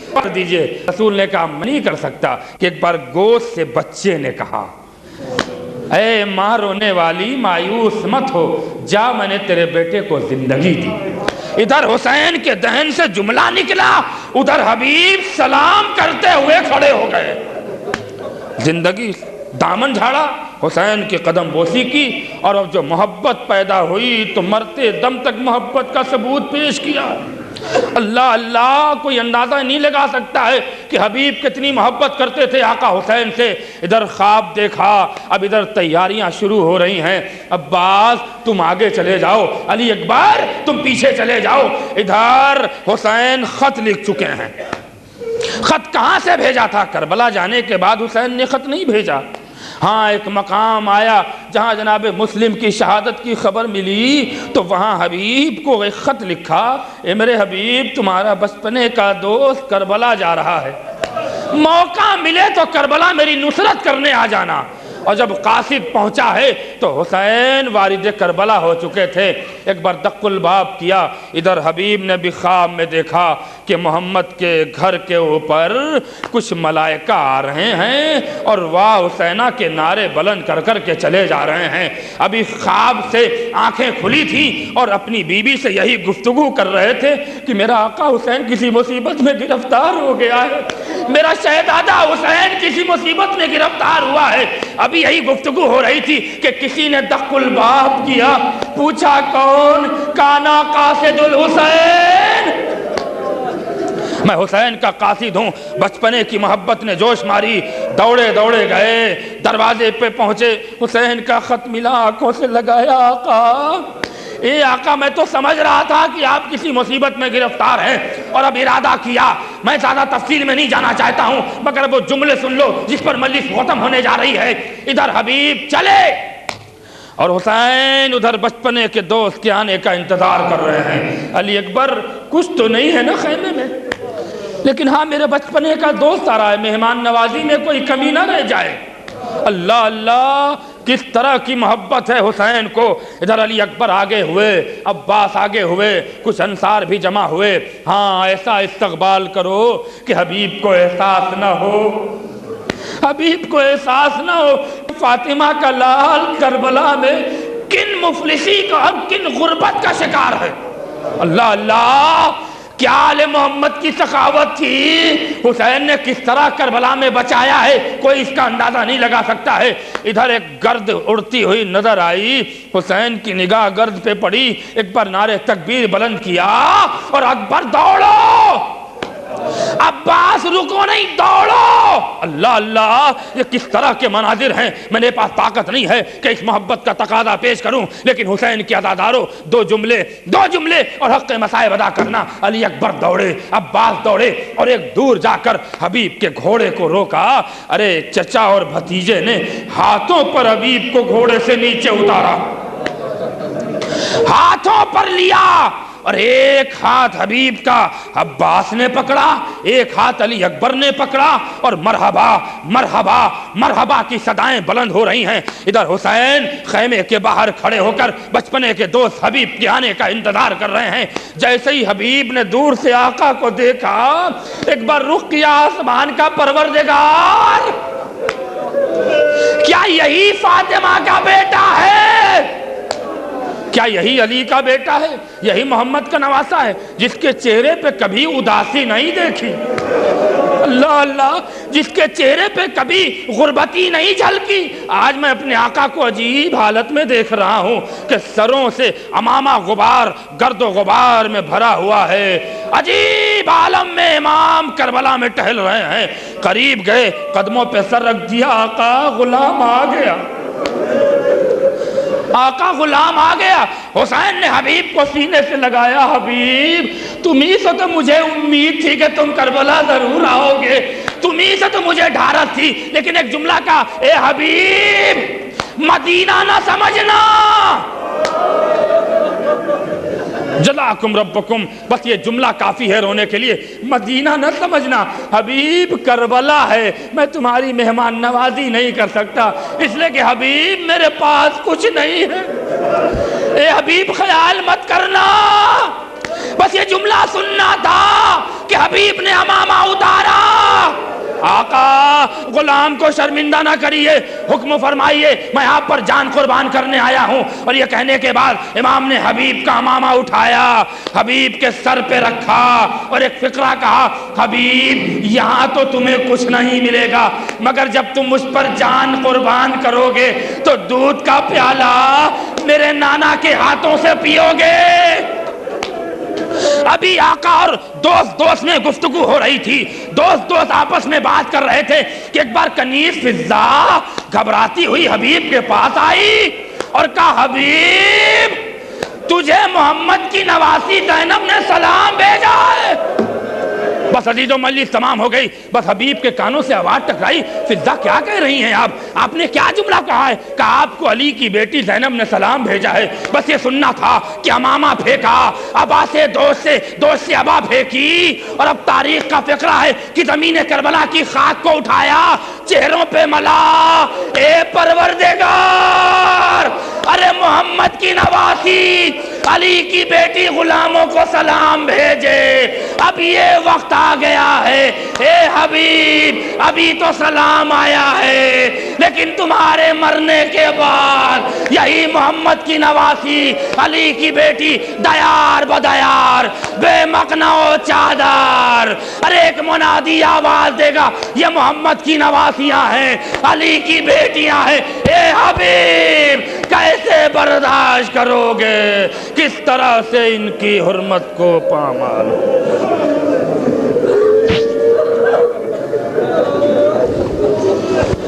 رسول نے کہا میں نہیں کر سکتا. کہ ایک بار گوشت سے بچے نے کہا اے ماں رونے والی مایوس مت ہو، جا میں نے تیرے بیٹے کو زندگی دی. ادھر حسین کے دہن سے جملہ نکلا، ادھر حبیب سلام کرتے ہوئے کھڑے ہو گئے. زندگی دامن جھاڑا، حسین کی قدم بوسی کی، اور اب جو محبت پیدا ہوئی تو مرتے دم تک محبت کا ثبوت پیش کیا. اللہ اللہ، کوئی اندازہ نہیں لگا سکتا ہے کہ حبیب کتنی محبت کرتے تھے آقا حسین سے. ادھر خواب دیکھا، اب ادھر تیاریاں شروع ہو رہی ہیں. عباس تم آگے چلے جاؤ، علی اکبر تم پیچھے چلے جاؤ. ادھر حسین خط لکھ چکے ہیں. خط کہاں سے بھیجا تھا؟ کربلا جانے کے بعد حسین نے خط نہیں بھیجا. ہاں ایک مقام آیا جہاں جناب مسلم کی شہادت کی خبر ملی تو وہاں حبیب کو ایک خط لکھا، اے میرے حبیب تمہارا بچپنے کا دوست کربلا جا رہا ہے، موقع ملے تو کربلا میری نصرت کرنے آ جانا. اور جب قاصد پہنچا ہے تو حسین وارد کربلا ہو چکے تھے. ایک بار دق الباب کیا، ادھر حبیب نے بھی خواب میں دیکھا کہ محمد کے گھر کے اوپر کچھ ملائکہ آ رہے ہیں اور واہ حسینہ کے نعرے بلند کر کر کے چلے جا رہے ہیں. ابھی خواب سے آنکھیں کھلی تھی اور اپنی بیوی سے یہی گفتگو کر رہے تھے کہ میرا آقا حسین کسی مصیبت میں گرفتار ہو گیا ہے، میرا شہزادہ حسین کسی مصیبت میں گرفتار ہوا ہے. ابھی یہی گفتگو ہو رہی تھی کہ کسی نے دق الباب کیا، پوچھا کون؟ کانا قاصد الحسین، میں حسین کا قاصد ہوں. بچپنے کی محبت نے جوش ماری، دوڑے دوڑے گئے، دروازے پہ پہنچے، حسین کا خط ملا، آنکھوں سے لگایا، آقا اے آقا میں تو سمجھ رہا تھا کہ آپ کسی مصیبت میں گرفتار ہیں اور اب ارادہ کیا. میں زیادہ تفصیل میں نہیں جانا چاہتا ہوں، مگر وہ جملے سن لو جس پر مجلس ختم ہونے جا رہی ہے. ادھر حبیب چلے اور حسین ادھر بچپنے کے دوست کے آنے کا انتظار کر رہے ہیں. علی اکبر کچھ تو نہیں ہے نا خیمے میں، لیکن ہاں میرے بچپنے کا دوست آ رہا ہے، مہمان نوازی میں کوئی کمی نہ رہ جائے. اللہ اللہ، کس طرح کی محبت ہے حسین کو. ادھر علی اکبر آگے ہوئے، عباس آگے ہوئے، کچھ انصار بھی جمع ہوئے. ہاں ایسا استقبال کرو کہ حبیب کو احساس نہ ہو، حبیب کو احساس نہ ہو. فاطمہ کا لال کربلا میں کن مفلسی کا، کن غربت کا شکار ہے. اللہ اللہ، کیا آل محمد کی سخاوت تھی. حسین نے کس طرح کربلا میں بچایا ہے کوئی اس کا اندازہ نہیں لگا سکتا ہے. ادھر ایک گرد اڑتی ہوئی نظر آئی، حسین کی نگاہ گرد پہ پڑی، ایک بار نعرے تکبیر بلند کیا اور اکبر دوڑو، عباس رکو نہیں، دوڑو. اللہ اللہ، یہ کس طرح کے مناظر ہیں. میرے پاس طاقت نہیں ہے کہ اس محبت کا تقاضا پیش کروں، لیکن حسین کی عزاداروں دو جملے اور حق مصائب ادا کرنا. علی اکبر دوڑے، عباس دوڑے اور ایک دور جا کر حبیب کے گھوڑے کو روکا. ارے چچا اور بھتیجے نے ہاتھوں پر حبیب کو گھوڑے سے نیچے اتارا، ہاتھوں پر لیا اور ایک ہاتھ حبیب کا عباس نے پکڑا، ایک ہاتھ علی اکبر نے پکڑا، اور مرحبا مرحبا مرحبا کی صدائیں بلند ہو رہی ہیں۔ ادھر حسین خیمے کے باہر کھڑے ہو کر بچپنے کے دوست حبیب کے آنے کا انتظار کر رہے ہیں۔ جیسے ہی حبیب نے دور سے آقا کو دیکھا، ایک بار رخ کیا آسمان کا پروردگار، کیا یہی فاطمہ کا بیٹا ہے؟ کیا یہی علی کا بیٹا ہے؟ یہی محمد کا نواسا ہے جس کے چہرے پہ کبھی اداسی نہیں دیکھی؟ اللہ اللہ، جس کے چہرے پہ کبھی غربتی نہیں جھلکی۔ آج میں اپنے آقا کو عجیب حالت میں دیکھ رہا ہوں کہ سروں سے عمامہ غبار، گرد و غبار میں بھرا ہوا ہے۔ عجیب عالم میں امام کربلا میں ٹہل رہے ہیں۔ قریب گئے، قدموں پہ سر رکھ دیا، آقا غلام آ گیا، آقا غلام آ گیا۔ حسین نے حبیب کو سینے سے لگایا، حبیب تمہیں سے تو مجھے امید تھی کہ تم کربلا ضرور آؤ گے، تمہیں سے تو مجھے ڈھارت تھی، لیکن ایک جملہ کا، اے حبیب مدینہ نہ سمجھنا، جزاکم ربکم، بس یہ جملہ کافی ہے رونے کے لیے، مدینہ نہ سمجھنا، حبیب کربلا ہے، میں تمہاری مہمان نوازی نہیں کر سکتا، اس لیے کہ حبیب میرے پاس کچھ نہیں ہے۔ اے حبیب خیال مت کرنا، بس یہ جملہ سننا تھا کہ حبیب نے امامہ اتارا۔ آقا غلام کو شرمندہ نہ کریے، حکم فرمائیے، میں آپ پر جان قربان کرنے آیا ہوں۔ اور یہ کہنے کے بعد امام نے حبیب کا امامہ اٹھایا، حبیب کے سر پہ رکھا، اور ایک فقرہ کہا، حبیب یہاں تو تمہیں کچھ نہیں ملے گا، مگر جب تم مجھ پر جان قربان کرو گے تو دودھ کا پیالہ میرے نانا کے ہاتھوں سے پیو گے۔ ابھی آقا اور دوست میں گفتگو ہو رہی تھی، دوست آپس میں بات کر رہے تھے کہ ایک بار کنیز فضہ گھبراتی ہوئی حبیب کے پاس آئی اور کہا، حبیب تجھے محمد کی نواسی زینب نے سلام بھیجا ہے۔ بس عزیز و مجلس تمام ہو گئی، بس حبیب کے کانوں سے آواز ٹکرائی، فضہ کیا کہہ رہی ہیں آپ نے کیا جملہ کہا ہے؟ کہا آپ کو علی کی بیٹی زینب نے سلام بھیجا ہے۔ بس یہ سننا تھا کہ امامہ پھینکا، ابا سے دوست سے ابا پھینکی، اور اب تاریخ کا فقرہ ہے کہ زمین کربلا کی خاک کو اٹھایا، چہروں پہ ملا، اے پروردگار، ارے محمد کی نواسی علی کی بیٹی غلاموں کو سلام بھیجے، اب یہ وقت آ گیا ہے، اے حبیب ابھی تو سلام آیا ہے، لیکن تمہارے مرنے کے بعد یہی محمد کی نواسی علی کی بیٹی دیار بدیار، بے مقنع و چادر، ارے ایک منادی آواز دے گا، یہ محمد کی نواسیاں ہیں، علی کی بیٹیاں ہیں، اے حبیب کیسے برداشت کرو گے، کس طرح سے ان کی حرمت کو پامال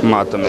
ماتم